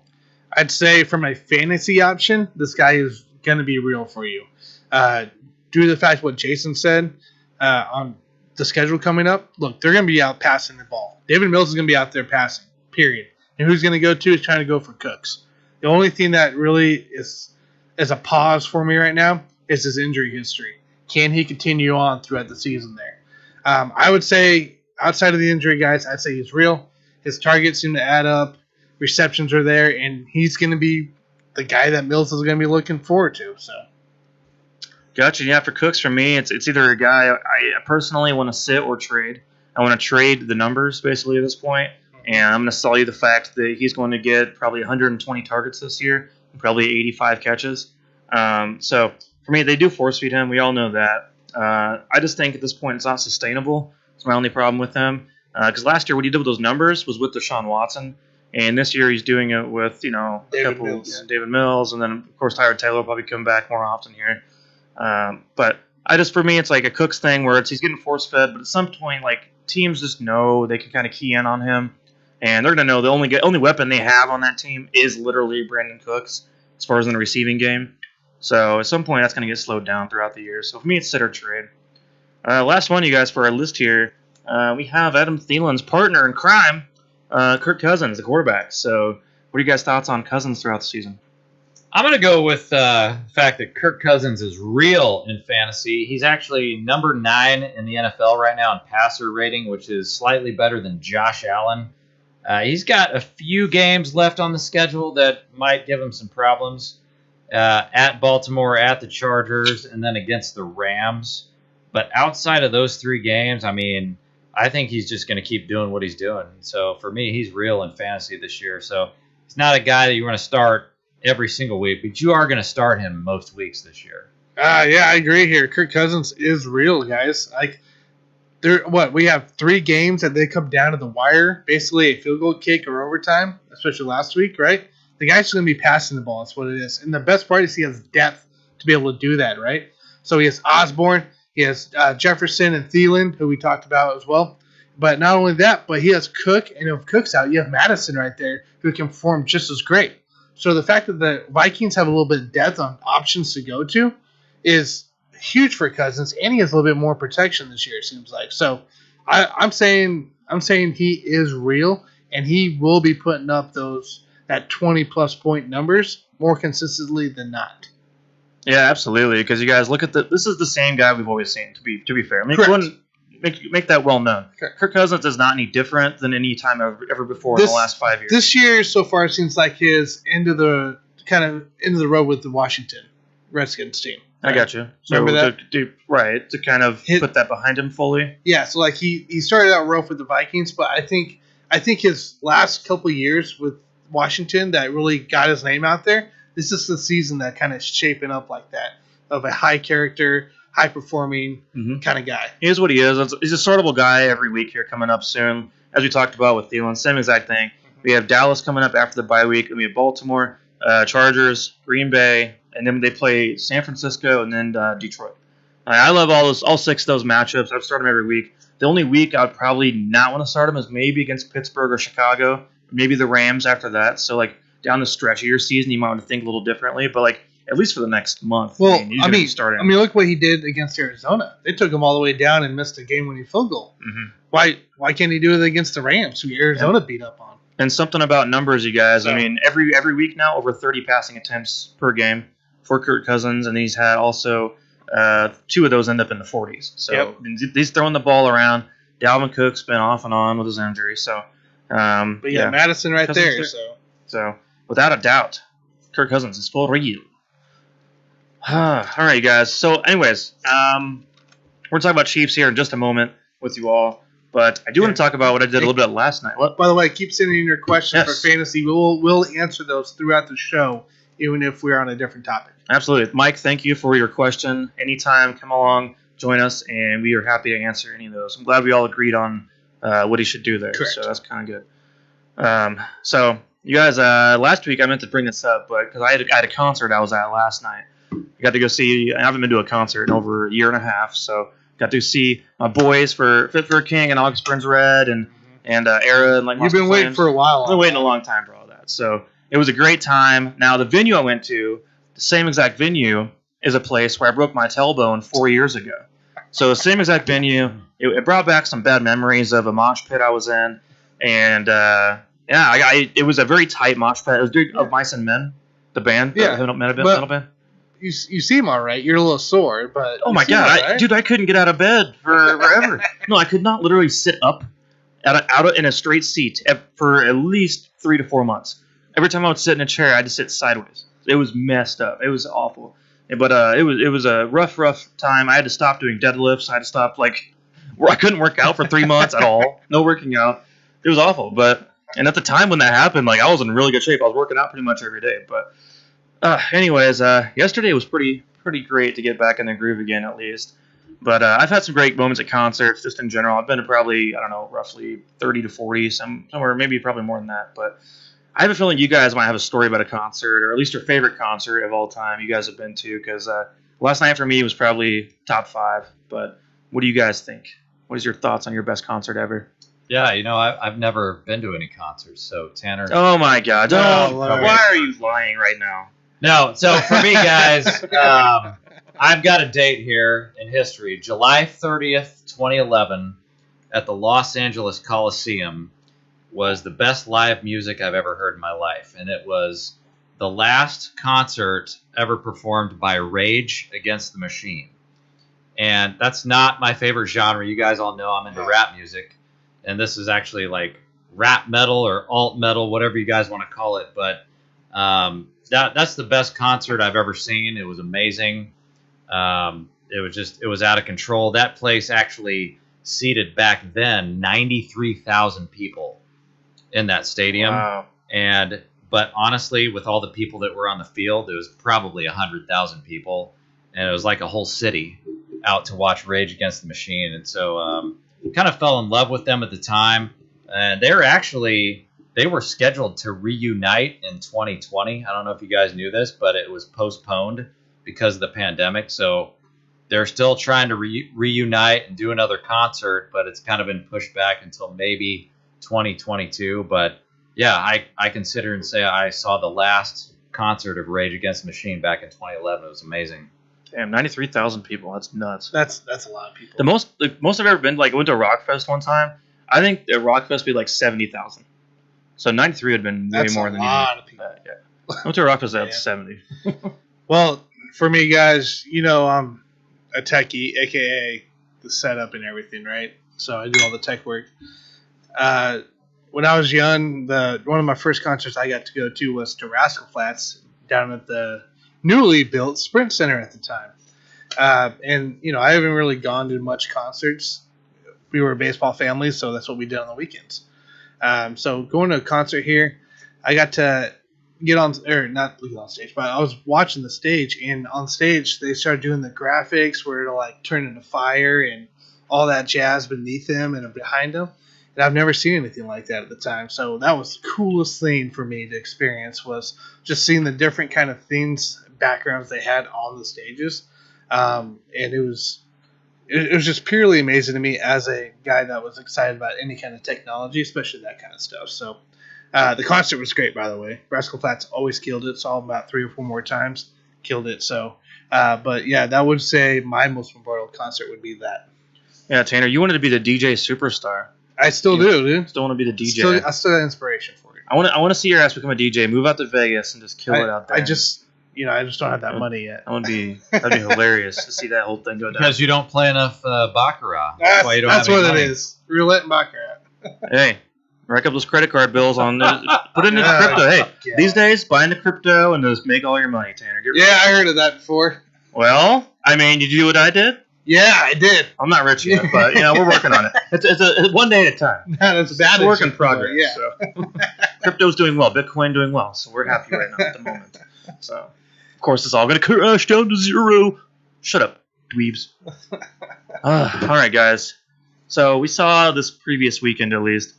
I'd say from a fantasy option, this guy is going to be real for you. Due to the fact what Jason said on the schedule coming up, look, they're going to be out passing the ball. David Mills is going to be out there passing, period. And who's going to go to is trying to go for Cooks. The only thing that really is a pause for me right now is his injury history. Can he continue on throughout the season there? I would say outside of the injury, guys, I'd say he's real. His targets seem to add up. Receptions are there, and he's going to be the guy that Mills is going to be looking forward to. So, gotcha. Yeah, for Cooks, for me, it's either a guy I personally want to sit or trade. I want to trade the numbers basically at this point, and I'm going to sell you the fact that he's going to get probably 120 targets this year and probably 85 catches. So for me, they do force feed him. We all know that. I just think at this point it's not sustainable. It's my only problem with him. Because last year what he did with those numbers was with Deshaun Watson. And this year he's doing it with, David Mills. David Mills, and then, of course, Tyrod Taylor will probably come back more often here. But for me, it's like a Cooks thing where he's getting force-fed, but at some point, like, teams just know they can kind of key in on him, and they're going to know the only weapon they have on that team is literally Brandon Cooks as far as in the receiving game. So at some point, that's going to get slowed down throughout the year. So for me, it's sit or trade. Last one, you guys, for our list here, we have Adam Thielen's partner in crime, Kirk Cousins, the quarterback. So what are you guys' thoughts on Cousins throughout the season? I'm going to go with the fact that Kirk Cousins is real in fantasy. He's actually number 9 in the NFL right now in passer rating, which is slightly better than Josh Allen. He's got a few games left on the schedule that might give him some problems. At Baltimore, at the Chargers, and then against the Rams. But outside of those 3 games, I mean, I think he's just going to keep doing what he's doing. So for me, he's real in fantasy this year. So he's not a guy that you're going to start every single week, but you are going to start him most weeks this year. Yeah, I agree here. Kirk Cousins is real, guys. Like, we have 3 games that they come down to the wire, basically a field goal kick or overtime, especially last week, right? The guy's going to be passing the ball. That's what it is. And the best part is he has depth to be able to do that, right? So he has Osborne, he has Jefferson and Thielen, who we talked about as well. But not only that, but he has Cook, and if Cook's out, you have Madison right there who can perform just as great. So the fact that the Vikings have a little bit of depth on options to go to is huge for Cousins, and he has a little bit more protection this year, it seems like. So I'm saying he is real, and he will be putting up that 20-plus point numbers more consistently than not. Yeah, absolutely. Because you guys look at this is the same guy we've always seen. To be fair, make that well known. Correct. Kirk Cousins is not any different than any time ever before in the last 5 years. This year so far seems like his end of the road with the Washington Redskins team. Right? I got you. So remember that? To kind of put that behind him fully. Yeah. So like he started out rough with the Vikings, but I think his last couple years with Washington that really got his name out there. This is the season that kind of shaping up like that, of a high character, high performing kind of guy. He is what he is. He's a sortable guy every week here coming up soon. As we talked about with Thielen, same exact thing. We have Dallas coming up after the bye week, and we have Baltimore, Chargers, Green Bay, and then they play San Francisco and then Detroit. I love all 6 of those matchups. I've started them every week. The only week I would probably not want to start them is maybe against Pittsburgh or Chicago, maybe the Rams after that. So like down the stretch of your season, you might want to think a little differently, but like at least for the next month. Well, I mean, look what he did against Arizona. They took him all the way down and missed a game-winning field goal. Mm-hmm. Why can't he do it against the Rams, who Arizona beat up on? And something about numbers, you guys. I mean, every week now, over 30 passing attempts per game for Kirk Cousins, and he's had also 2 of those end up in the 40s. So he's throwing the ball around. Dalvin Cook's been off and on with his injury. So, but yeah, Madison right there. So without a doubt, Kirk Cousins is for real. All right, you guys. So, anyways, we're going to talk about Chiefs here in just a moment with you all. But I do want to talk about what I did a little bit last night. By the way, keep sending in your questions for fantasy. We'll answer those throughout the show, even if we're on a different topic. Absolutely. Mike, thank you for your question. Anytime, come along, join us, and we are happy to answer any of those. I'm glad we all agreed on what he should do there. Correct. So that's kind of good. So, you guys, last week I meant to bring this up, but because I had a concert I was at last night. I got to go see. I haven't been to a concert in over a year and a half, so got to see my boys for Fit for a King and August Burns Red and Era and like. You've been waiting for a while. I've been waiting a long time for all that. So it was a great time. Now the venue I went to, the same exact venue, is a place where I broke my tailbone 4 years ago. So the same exact venue. It brought back some bad memories of a mosh pit I was in, and it was a very tight mosh pit. It was of Mice and Men, the band, the metal band. You seem all right. You're a little sore, but oh my god, I couldn't get out of bed forever. No, I could not literally sit up out in a straight seat for at least 3 to 4 months. Every time I would sit in a chair, I had to sit sideways. It was messed up. It was awful. But it was a rough time. I had to stop doing deadlifts. I had to stop I couldn't work out for 3 months at all. No working out. It was awful. And at the time when that happened, I was in really good shape. I was working out pretty much every day. But anyways, yesterday was pretty great to get back in the groove again, at least. But I've had some great moments at concerts just in general. I've been to probably, I don't know, roughly 30 to 40, somewhere, maybe probably more than that. But I have a feeling you guys might have a story about a concert, or at least your favorite concert of all time you guys have been to, because last night for me was probably top 5. But what do you guys think? What is your thoughts on your best concert ever? Yeah, I've never been to any concerts, so Tanner. Oh, my God. Lord. Why are you lying right now? No, so for me, guys, I've got a date here in history. July 30th, 2011, at the Los Angeles Coliseum was the best live music I've ever heard in my life. And it was the last concert ever performed by Rage Against the Machine. And that's not my favorite genre. You guys all know I'm into rap music. And this is actually like rap metal or alt metal, whatever you guys want to call it. But that's the best concert I've ever seen. It was amazing. It was out of control. That place actually seated back then 93,000 people in that stadium. Wow. But honestly, with all the people that were on the field, it was probably 100,000 people, and it was like a whole city out to watch Rage Against the Machine. And so, kind of fell in love with them at the time. And they were scheduled to reunite in 2020. I don't know if you guys knew this, but it was postponed because of the pandemic. So they're still trying to reunite and do another concert, but it's kind of been pushed back until maybe 2022. But yeah, I consider and say I saw the last concert of Rage Against the Machine back in 2011. It was amazing. Damn, 93,000 people. That's nuts. That's a lot of people. The most I've ever been, like, I went to a rock fest one time. I think a rock fest would be like 70,000. So 93 would have been way more than a lot of people. Yeah. I went to a rock fest at 70. Well, for me, guys, I'm a techie, a.k.a. the setup and everything, right? So I do all the tech work. When I was young, one of my first concerts I got to go to was to Rascal Flatts down at the newly built Sprint Center at the time. And I haven't really gone to much concerts. We were a baseball family, so that's what we did on the weekends. So going to a concert here, I got to not get on stage, but I was watching the stage, and on stage they started doing the graphics where it'll like turn into fire and all that jazz beneath them and behind them. And I've never seen anything like that at the time. So that was the coolest thing for me to experience, was just seeing the different kind of things, backgrounds they had on the stages. And it was just purely amazing to me as a guy that was excited about any kind of technology, especially that kind of stuff. So the concert was great, by the way. Rascal Flatts always killed it. Saw them about 3 or 4 more times. Killed it. So, but yeah, that would say my most memorable concert would be that. Yeah, Tanner, you wanted to be the DJ superstar. I still do, dude. Still want to be the DJ. I still got inspiration for it. I want to see your ass become a DJ. Move out to Vegas and just kill it out there. I just don't have that money yet. That'd be hilarious to see that whole thing go down. Because you don't play enough Baccarat. That's why you don't that's have any what money. it is. Roulette and Baccarat. Hey, rack up those credit card bills on put it into crypto. Hey, yeah. These days, buy into crypto and just make all your money, Tanner. I heard of that before. Well, I mean, did you do what I did? Yeah, I did. I'm not rich yet, but we're working on it. It's one day at a time. That's It's a work in progress. Yeah. So. Crypto's doing well, Bitcoin doing well, so we're happy right now at the moment. So, of course, it's all going to crash down to zero. Shut up, dweebs. All right, guys. So we saw this previous weekend, at least,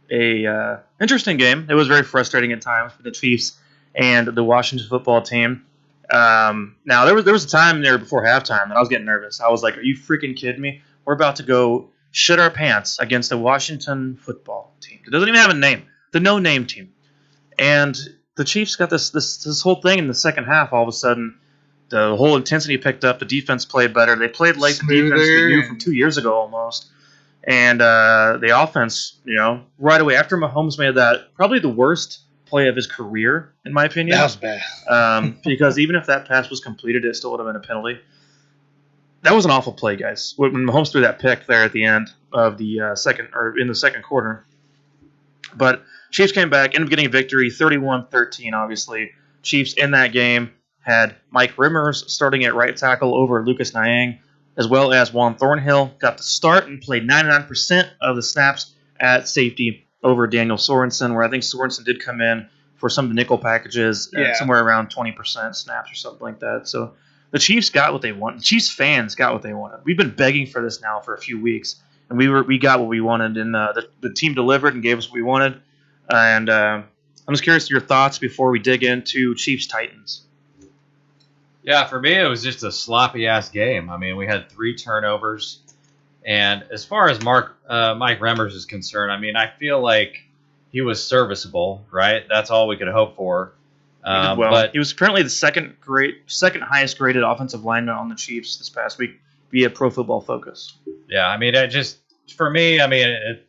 a interesting game. It was very frustrating at times for the Chiefs and the Washington football team. Now there was a time there before halftime that I was getting nervous. I was like, "Are you freaking kidding me? We're about to go shit our pants against the Washington football team. It doesn't even have a name, the no-name team." And the Chiefs got this whole thing in the second half. All of a sudden, the whole intensity picked up. The defense played better. They played like the defense they knew from 2 years ago almost. And the offense, right away after Mahomes made that probably the worst play of his career, in my opinion. That was bad. Because even if that pass was completed, it still would have been a penalty. That was an awful play, guys. When Mahomes threw that pick there at the end of the in the second quarter. But Chiefs came back, ended up getting a victory, 31-13, obviously. Chiefs in that game had Mike Rimmers starting at right tackle over Lucas Niang, as well as Juan Thornhill got to start and played 99% of the snaps at safety over Daniel Sorensen, where I think Sorensen did come in for some of the nickel packages, somewhere around 20% snaps or something like that. So the Chiefs got what they wanted. The Chiefs fans got what they wanted. We've been begging for this now for a few weeks, and we got what we wanted, and the team delivered and gave us what we wanted. And I'm just curious your thoughts before we dig into Chiefs-Titans. Yeah, for me, it was just a sloppy-ass game. I mean, we had 3 turnovers. And as far as Mike Remmers is concerned, I mean, I feel like he was serviceable, right? That's all we could hope for. He did well. But he was currently the second highest graded offensive lineman on the Chiefs this past week via Pro Football Focus. Yeah, I mean, for me, I mean,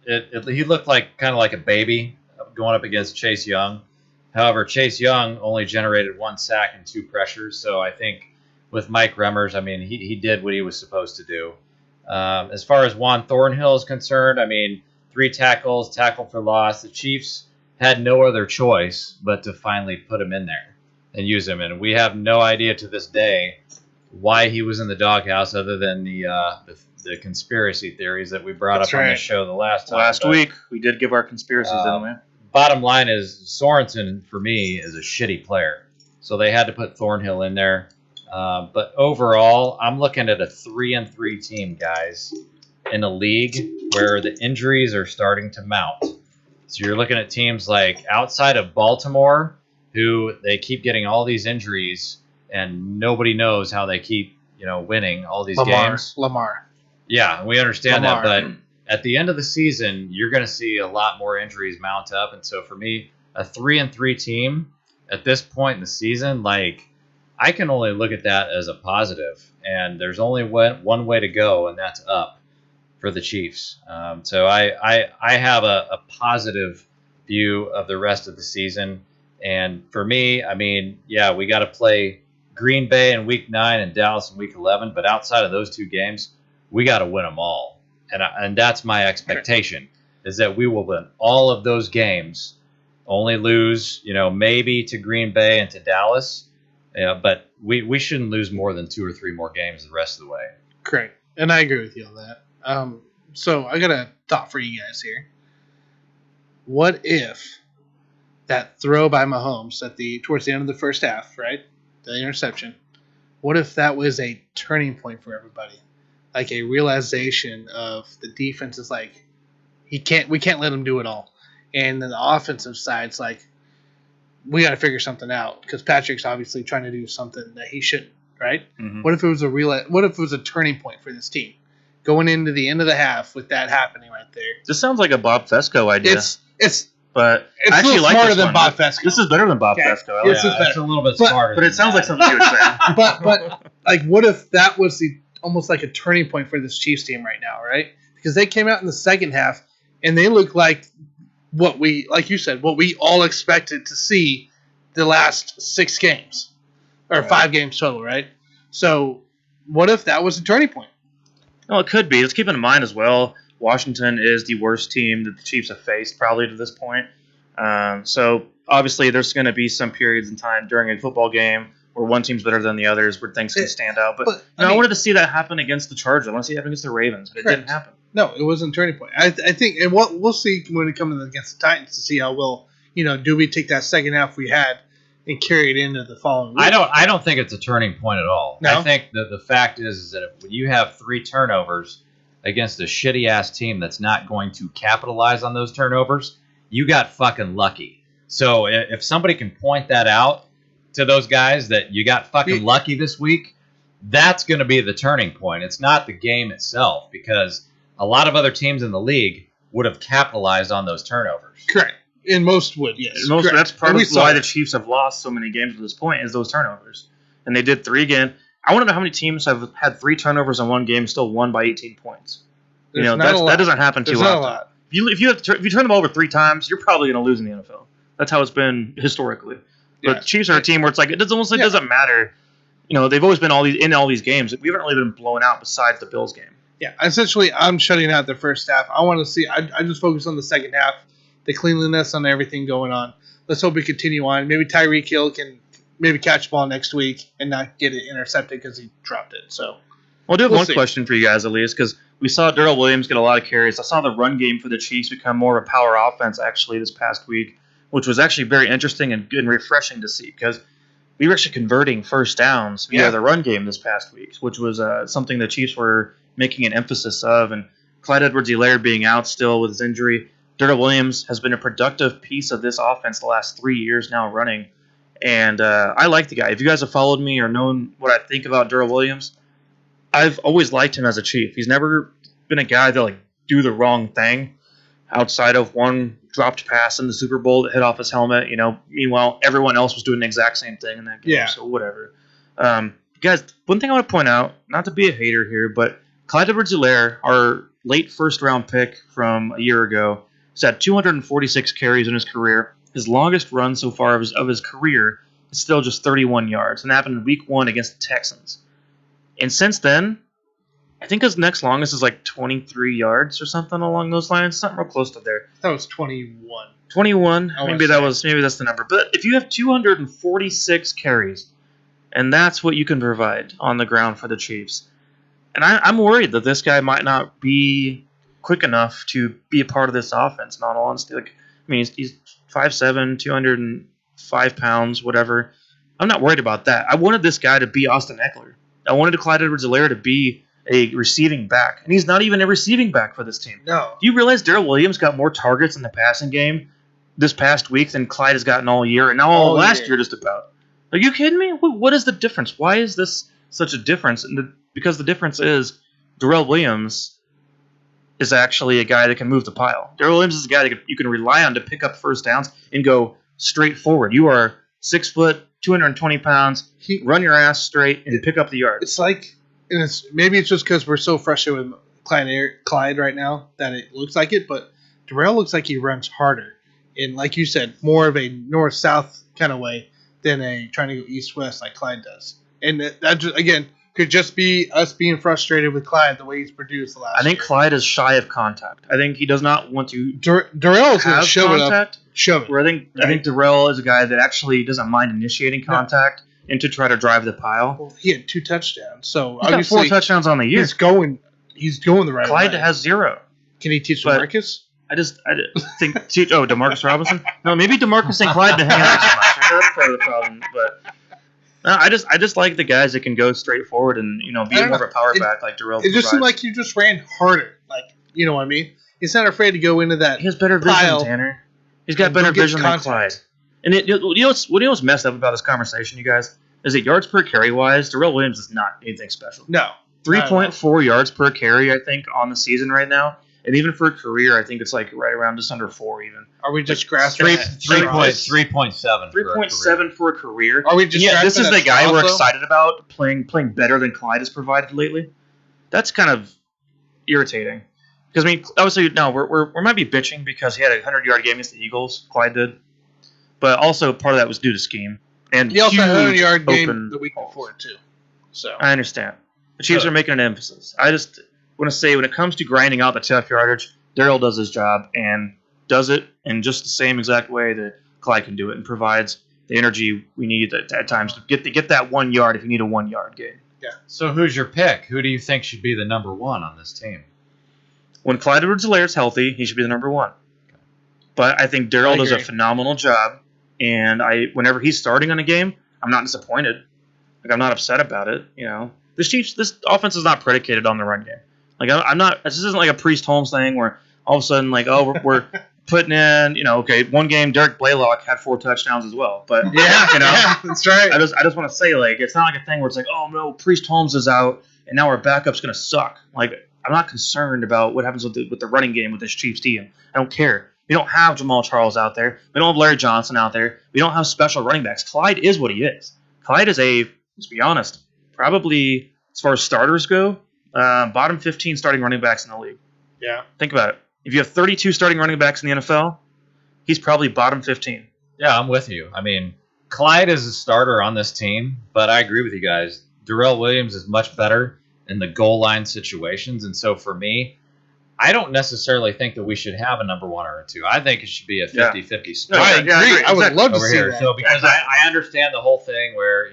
he looked like kind of like a baby going up against Chase Young. However, Chase Young only generated 1 sack and 2 pressures. So I think with Mike Remmers, I mean, he did what he was supposed to do. As far as Juan Thornhill is concerned, I mean, 3 tackles, tackle for loss. The Chiefs had no other choice but to finally put him in there and use him. And we have no idea to this day why he was in the doghouse other than the conspiracy theories that we brought up on the show the last time. Last week, we did give our conspiracies, didn't we? Bottom line is Sorensen, for me, is a shitty player. So they had to put Thornhill in there. But overall, I'm looking at a 3-3 team, guys, in a league where the injuries are starting to mount. So you're looking at teams like outside of Baltimore, who they keep getting all these injuries, and nobody knows how they keep, winning all these games. Lamar. Yeah, we understand that, but at the end of the season, you're going to see a lot more injuries mount up. And so for me, a 3-3 team at this point in the season, like, I can only look at that as a positive. And there's only one way to go, and that's up for the Chiefs. So I have a positive view of the rest of the season. And for me, I mean, yeah, we got to play Green Bay in Week 9 and Dallas in Week 11. But outside of those 2 games, we got to win them all. And that's my expectation, is that we will win all of those games, only lose, maybe to Green Bay and to Dallas. But we shouldn't lose more than 2 or 3 more games the rest of the way. Correct. And I agree with you on that. So I got a thought for you guys here. What if that throw by Mahomes towards the end of the first half, right? The interception. What if that was a turning point for everybody? Like a realization of the defense is like, we can't let him do it all. And then the offensive side's like, we got to figure something out because Patrick's obviously trying to do something that he shouldn't, right? Mm-hmm. What if it was a turning point for this team going into the end of the half with that happening right there? This sounds like a Bob Fesco idea. But it's I actually like smarter this than Bob Fesco. This is better than Bob Fesco. This is better. It's a little bit smarter. But it sounds like something you would say. But like, what if that was almost like a turning point for this Chiefs team right now, right? Because they came out in the second half and they look like like you said, what we all expected to see the last 6 games or 5 games total, right? So what if that was a turning point? Well, it could be. Let's keep in mind as well, Washington is the worst team that the Chiefs have faced probably to this point. So obviously there's going to be some periods in time during a football game where one team's better than the others, where things can stand out. But I wanted to see that happen against the Chargers. I want to see it happen against the Ravens, but it didn't happen. No, it wasn't a turning point. I think, and we'll see when it comes against the Titans to see how well, do we take that second half we had and carry it into the following week. I don't think it's a turning point at all. No? I think that the fact is that when you have 3 turnovers against a shitty-ass team that's not going to capitalize on those turnovers, you got fucking lucky. So if somebody can point that out to those guys that you got fucking lucky this week, that's going to be the turning point. It's not the game itself, because a lot of other teams in the league would have capitalized on those turnovers. Correct. And most would, yes. That's part of why the Chiefs have lost so many games at this point is those turnovers. And they did 3 again. I want to know how many teams have had 3 turnovers in one game and still won by 18 points. That doesn't happen too often. Not a lot. If you turn the ball over 3 times, you're probably going to lose in the NFL. That's how it's been historically. But the Chiefs are a team where it's like it almost doesn't matter. They've always been in all these games. We haven't really been blown out besides the Bills game. Yeah, essentially, I'm shutting out the first half. I want to see. I just focus on the second half, the cleanliness on everything going on. Let's hope we continue on. Maybe Tyreek Hill can maybe catch the ball next week and not get it intercepted because he dropped it. So, I do have one question for you guys, at least, because we saw Darrell Williams get a lot of carries. I saw the run game for the Chiefs become more of a power offense actually this past week, which was actually very interesting and good and refreshing to see because we were actually converting first downs via Yeah. the run game this past week, which was something the Chiefs were making an emphasis of. And Clyde Edwards-Helaire being out still with his injury, Darrell Williams has been a productive piece of this offense the last 3 years now running. And I like the guy. If you guys have followed me or known what I think about Darrell Williams, I've always liked him as a Chief. He's never been a guy that like do the wrong thing outside of one dropped pass in the Super Bowl that hit off his helmet. Meanwhile, everyone else was doing the exact same thing in that game. Yeah. So whatever. Guys, one thing I want to point out, not to be a hater here, but Clyde Edwards-Helaire, our late first-round pick from a year ago, has had 246 carries in his career. His longest run so far of his career is still just 31 yards, and that happened in Week 1 against the Texans. And since then, I think his next longest is like 23 yards or something along those lines. Something real close to there. That was 21. 21. Maybe that's the number. But if you have 246 carries, and that's what you can provide on the ground for the Chiefs, and I'm worried that this guy might not be quick enough to be a part of this offense. In all honesty, he's 5'7", 205 pounds, whatever. I'm not worried about that. I wanted this guy to be Austin Eckler. I wanted Clyde Edwards-Helaire to be a receiving back, and he's not even a receiving back for this team. No. Do you realize Darrell Williams got more targets in the passing game this past week than Clyde has gotten all year, and now all last year just about? Are you kidding me? What is the difference? Why is this such a difference? Because the difference is Darrell Williams is actually a guy that can move the pile. Darrell Williams is a guy that you can rely on to pick up first downs and go straight forward. You are 6 foot, 220 pounds, run your ass straight and pick up the yards. It's like, and maybe it's just because we're so frustrated with Clyde right now that it looks like it, but Darrell looks like he runs harder. And like you said, more of a north-south kind of way than a trying to go east-west like Clyde does. And that just, again, could just be us being frustrated with Clyde the way he's produced the last year. I think Clyde is shy of contact. I think he does not want to Darrell is going to shove contact, it up. Shove it. Where I think Darrell is a guy that actually doesn't mind initiating contact and to try to drive the pile. Well, he had 2 touchdowns, so He's got 4 touchdowns on the year. He's going the right way. Clyde has 0. Can he teach DeMarcus? I think DeMarcus Robinson. No, maybe DeMarcus and Clyde to hang out too much. That's part of the problem. But no, I just like the guys that can go straight forward and be more of a power back like Darrell. It just seemed like he just ran harder. Like, you know what I mean? He's not afraid to go into that. He has better vision, Tanner. He's got better vision than Clyde. And what's messed up about this conversation, you guys, is that yards per carry wise, Darrell Williams is not anything special. No. 3.4 yards per carry, I think, on the season right now. And even for a career, I think it's like right around just under 4 even. Are we just grasping 3.7. 3.7 for a career. Are we just this is the guy we're also excited about playing better than Clyde has provided lately. That's kind of irritating. Because, obviously, no, we might be bitching because he had a 100-yard game against the Eagles, Clyde did. But also, part of that was due to scheme. And he also had a 100-yard game the week before, too. So I understand. The Chiefs are making an emphasis. I just want to say, when it comes to grinding out the tough yardage, Darrell does his job and does it in just the same exact way that Clyde can do it and provides the energy we need at times to get that 1 yard if you need a 1 yard gain. Yeah. So who's your pick? Who do you think should be the number 1 on this team? When Clyde Edwards-Helaire is healthy, he should be the number 1. Okay. But I think Darrell does a phenomenal job, and whenever he's starting on a game, I'm not disappointed. Like, I'm not upset about it. This offense is not predicated on the run game. Like, I'm not. This isn't like a Priest Holmes thing where all of a sudden, like, we're putting in, okay, one game Derek Blaylock had 4 touchdowns as well. But yeah, that's right. I just want to say, like, it's not like a thing where it's like, oh no, Priest Holmes is out and now our backup's gonna suck. Like, I'm not concerned about what happens with the running game with this Chiefs team. I don't care. We don't have Jamal Charles out there. We don't have Larry Johnson out there. We don't have special running backs. Clyde is what he is. Clyde is let's be honest, probably as far as starters go, bottom 15 starting running backs in the league. Yeah. Think about it. If you have 32 starting running backs in the NFL, he's probably bottom 15. Yeah, I'm with you. Clyde is a starter on this team, but I agree with you guys. Darrell Williams is much better in the goal line situations, and so for me, I don't necessarily think that we should have a number 1 or a 2. I think it should be a 50-50 split. No, I agree. I would love to see that. So because I understand the whole thing where,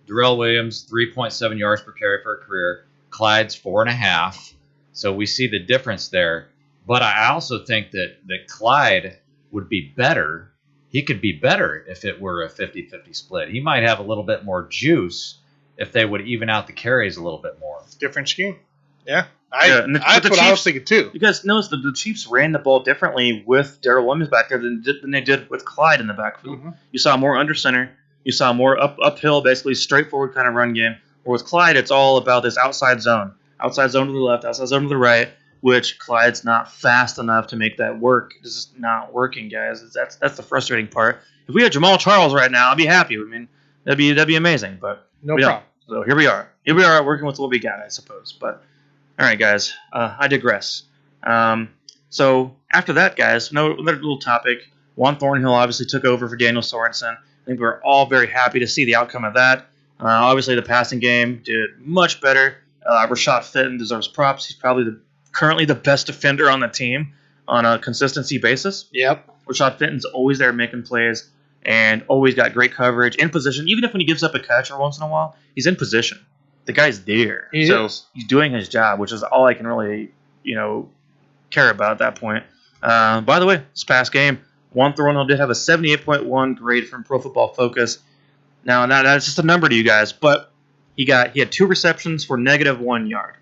Darrell Williams, 3.7 yards per carry for a career. Clyde's 4.5. So we see the difference there. But I also think that Clyde would be better he could be better if it were a 50-50 split. He might have a little bit more juice if they would even out the carries a little bit more. Different scheme. Yeah. That's what I was thinking too. You guys notice that the Chiefs ran the ball differently with Darrell Williams back there than they did with Clyde in the backfield. Mm-hmm. You saw more under center. You saw more uphill, basically straightforward kind of run game. Where with Clyde, it's all about this outside zone to the left, outside zone to the right, which Clyde's not fast enough to make that work. It's just not working, guys. That's the frustrating part. If we had Jamal Charles right now, I'd be happy. I mean, that'd be amazing. But no problem. So here we are. Here we are working with what we got, I suppose. But all right, guys. I digress. So after that, guys, another little topic. Juan Thornhill obviously took over for Daniel Sorensen. I think we're all very happy to see the outcome of that. Obviously, the passing game did much better. Rashad Fenton deserves props. He's probably currently the best defender on the team on a consistency basis. Yep. Rashad Fenton's always there making plays and always got great coverage in position. Even if when he gives up a catch every once in a while, he's in position. The guy's there. He is. He's doing his job, which is all I can really, care about at that point. By the way, this past game, Juan Thornhill did have a 78.1 grade from Pro Football Focus. Now that's just a number to you guys, but he had 2 receptions for -1 yard.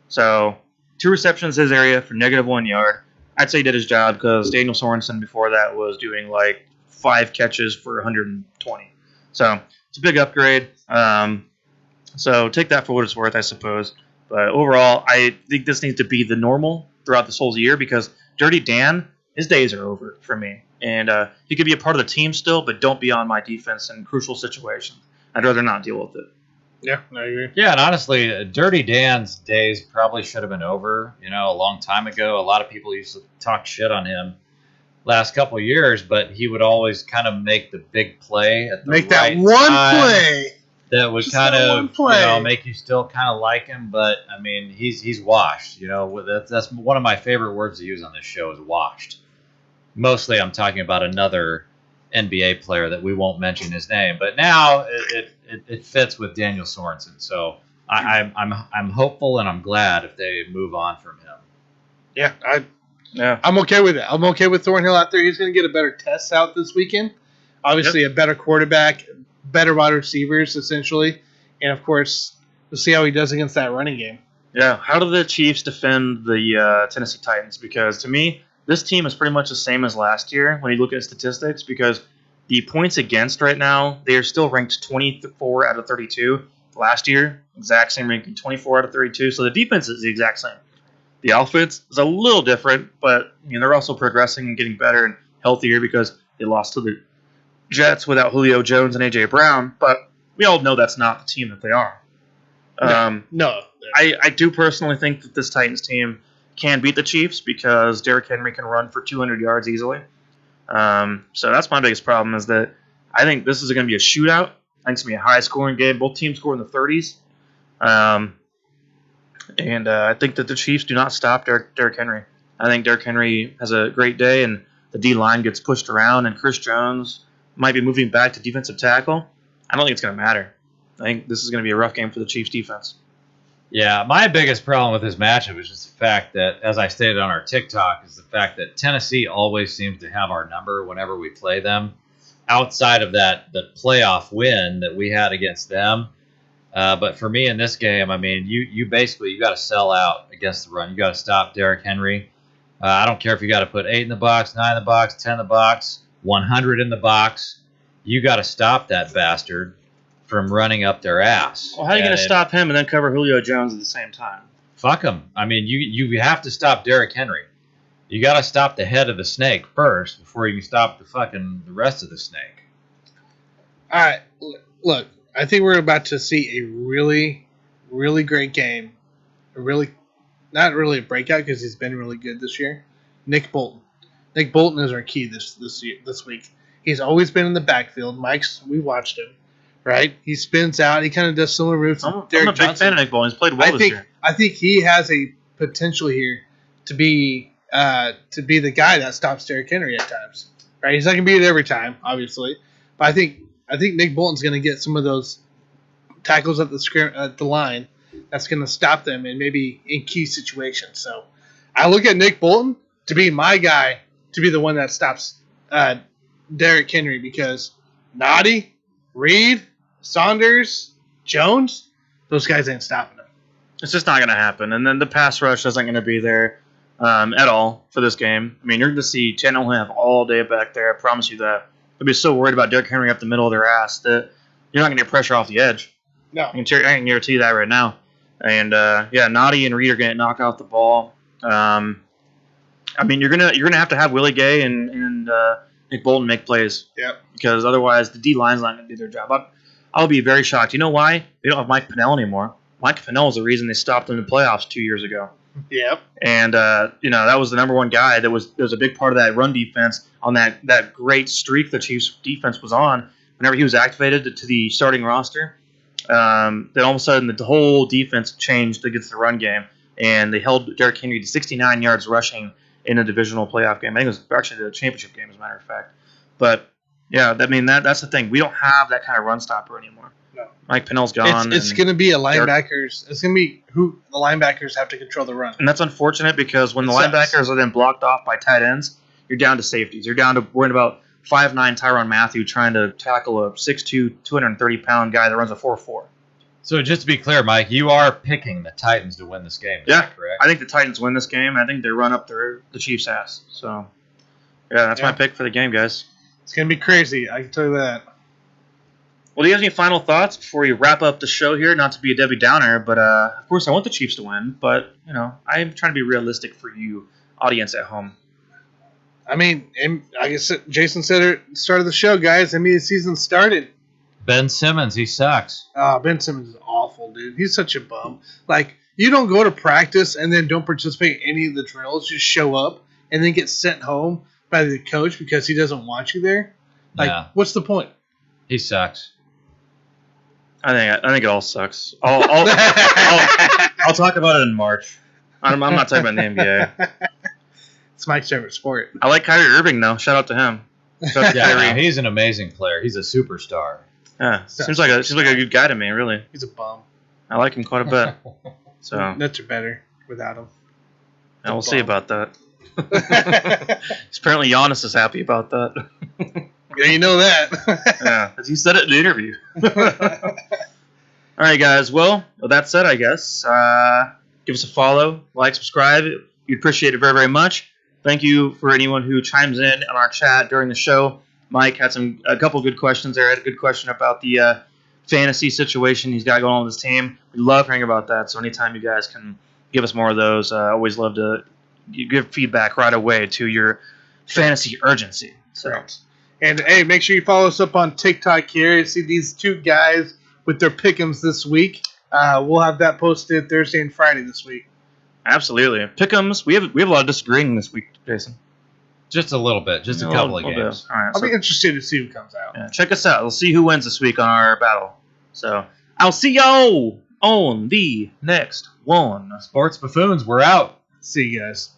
So 2 receptions his area for -1 yard. I'd say he did his job because Daniel Sorensen before that was doing like 5 catches for 120. So it's a big upgrade. So take that for what it's worth, I suppose. But overall, I think this needs to be the normal throughout this whole year because Dirty Dan, his days are over for me. And he could be a part of the team still, but don't be on my defense in crucial situations. I'd rather not deal with it. Yeah, I agree. Yeah, and honestly, Dirty Dan's days probably should have been over, a long time ago. A lot of people used to talk shit on him last couple of years, but he would always kind of make the big play at the right that one time play that would kind of make you still kind of like him. But I mean, he's washed. That's one of my favorite words to use on this show is washed. Mostly, I'm talking about another NBA player that we won't mention his name, but now it fits with Daniel Sorensen. So I'm hopeful and I'm glad if they move on from him. Yeah, I'm okay with it. I'm okay with Thornhill out there. He's going to get a better test out this weekend. Obviously, a better quarterback, better wide receivers, essentially, and of course, we'll see how he does against that running game. Yeah, how do the Chiefs defend the Tennessee Titans? Because to me, this team is pretty much the same as last year when you look at statistics because the points against right now, they are still ranked 24 out of 32. Last year, exact same ranking, 24 out of 32. So the defense is the exact same. The offense is a little different, but they're also progressing and getting better and healthier because they lost to the Jets without Julio Jones and A.J. Brown. But we all know that's not the team that they are. No. I do personally think that this Titans team can beat the Chiefs because Derrick Henry can run for 200 yards easily. So that's my biggest problem is that I think this is going to be a shootout. I think it's going to be a high-scoring game. Both teams score in the 30s. And I think that the Chiefs do not stop Derrick Henry. I think Derrick Henry has a great day, and the D-line gets pushed around, and Chris Jones might be moving back to defensive tackle. I don't think it's going to matter. I think this is going to be a rough game for the Chiefs defense. Yeah, my biggest problem with this matchup is just the fact that, as I stated on our TikTok, is the fact that Tennessee always seems to have our number whenever we play them. Outside of that playoff win that we had against them. But for me in this game, I mean, you got to sell out against the run. You got to stop Derrick Henry. I don't care if you got to put 8 in the box, 9 in the box, 10 in the box, 100 in the box. You got to stop that bastard from running up their ass. Well, how are you going to stop him and then cover Julio Jones at the same time? Fuck him. I mean, you have to stop Derrick Henry. You got to stop the head of the snake first before you can stop the rest of the snake. All right, look, I think we're about to see a really, really great game. Not really a breakout because he's been really good this year. Nick Bolton. Nick Bolton is our key this week. He's always been in the backfield. We watched him. Right, he spins out. He kind of does similar routes. I'm a big fan of Nick Bolton. He's played well this year. I think he has a potential here to be the guy that stops Derrick Henry at times. Right, he's not going to be it every time, obviously, but I think Nick Bolton's going to get some of those tackles at the line that's going to stop them and maybe in key situations. So I look at Nick Bolton to be my guy to be the one that stops Derrick Henry because Noddy, Reed, Saunders, Jones, those guys ain't stopping him. It's just not going to happen. And then the pass rush isn't going to be there at all for this game. I mean, you're going to see Chandler have all day back there. I promise you that. They'll be so worried about Derrick Henry up the middle of their ass that you're not going to get pressure off the edge. No. I can guarantee you that right now. And, Noddy and Reed are going to knock out the ball. I mean, you're gonna have to have Willie Gay and Nick Bolton make plays. Yep. Because otherwise, the D line's not going to do their job. I'll be very shocked. You know why? They don't have Mike Pennell anymore. Mike Pennell is the reason they stopped them in the playoffs 2 years ago. Yep. And that was the number one guy that was a big part of that run defense on that great streak the Chiefs defense was on. Whenever he was activated to the starting roster, then all of a sudden the whole defense changed against the run game, and they held Derrick Henry to 69 yards rushing in a divisional playoff game. I think it was actually the championship game, as a matter of fact. But yeah, I mean that's the thing. We don't have that kind of run stopper anymore. No. Mike Pennell's gone. It's going to be a linebackers. It's going to be who the linebackers have to control the run. And that's unfortunate because when the linebackers are then blocked off by tight ends, you're down to safeties. You're down to worrying about 5'9" Tyrann Mathieu trying to tackle a 6'2", 230-pound guy that runs a 4.4. So just to be clear, Mike, you are picking the Titans to win this game. Is that correct? I think the Titans win this game. I think they run up the Chiefs' ass. So, yeah, that's my pick for the game, guys. It's going to be crazy. I can tell you that. Well, do you have any final thoughts before we wrap up the show here? Not to be a Debbie Downer, but of course I want the Chiefs to win. But, I'm trying to be realistic for you, audience at home. I mean, I guess Jason said at the start of the show, guys, NBA season started. Ben Simmons, he sucks. Ben Simmons is awful, dude. He's such a bum. Like, you don't go to practice and then don't participate in any of the drills. Just show up and then get sent home by the coach because he doesn't want you there. Like, what's the point? He sucks. I think it all sucks. I'll talk about it in March. I'm not talking about the NBA. It's Mike's favorite sport. I like Kyrie Irving, though. Shout out to him. He's an amazing player. He's a superstar. Yeah, seems like a good guy to me, really. He's a bum. I like him quite a bit. So Nets are better without him. Yeah, we'll see about that. Apparently Giannis is happy about that. Yeah, you know that. Yeah, because he said it in the interview. All right, guys. Well, with that said, I guess give us a follow, like, subscribe. We'd appreciate it very, very much. Thank you for anyone who chimes in on our chat during the show. Mike had a couple good questions there. I had a good question about the fantasy situation he's got going on with his team. We love hearing about that. So anytime you guys can give us more of those, I always love to give feedback right away to your fantasy urgency. So. And, hey, make sure you follow us up on TikTok here. You see these two guys with their pick'ems this week. We'll have that posted Thursday and Friday this week. Absolutely. Pick'ems. We have a lot of disagreeing this week, Jason. Just a little bit. Just a couple of games. All right, I'll be interested to see who comes out. Yeah, check us out. We'll see who wins this week on our battle. So I'll see y'all on the next one. Sports Buffoons, we're out. See you guys.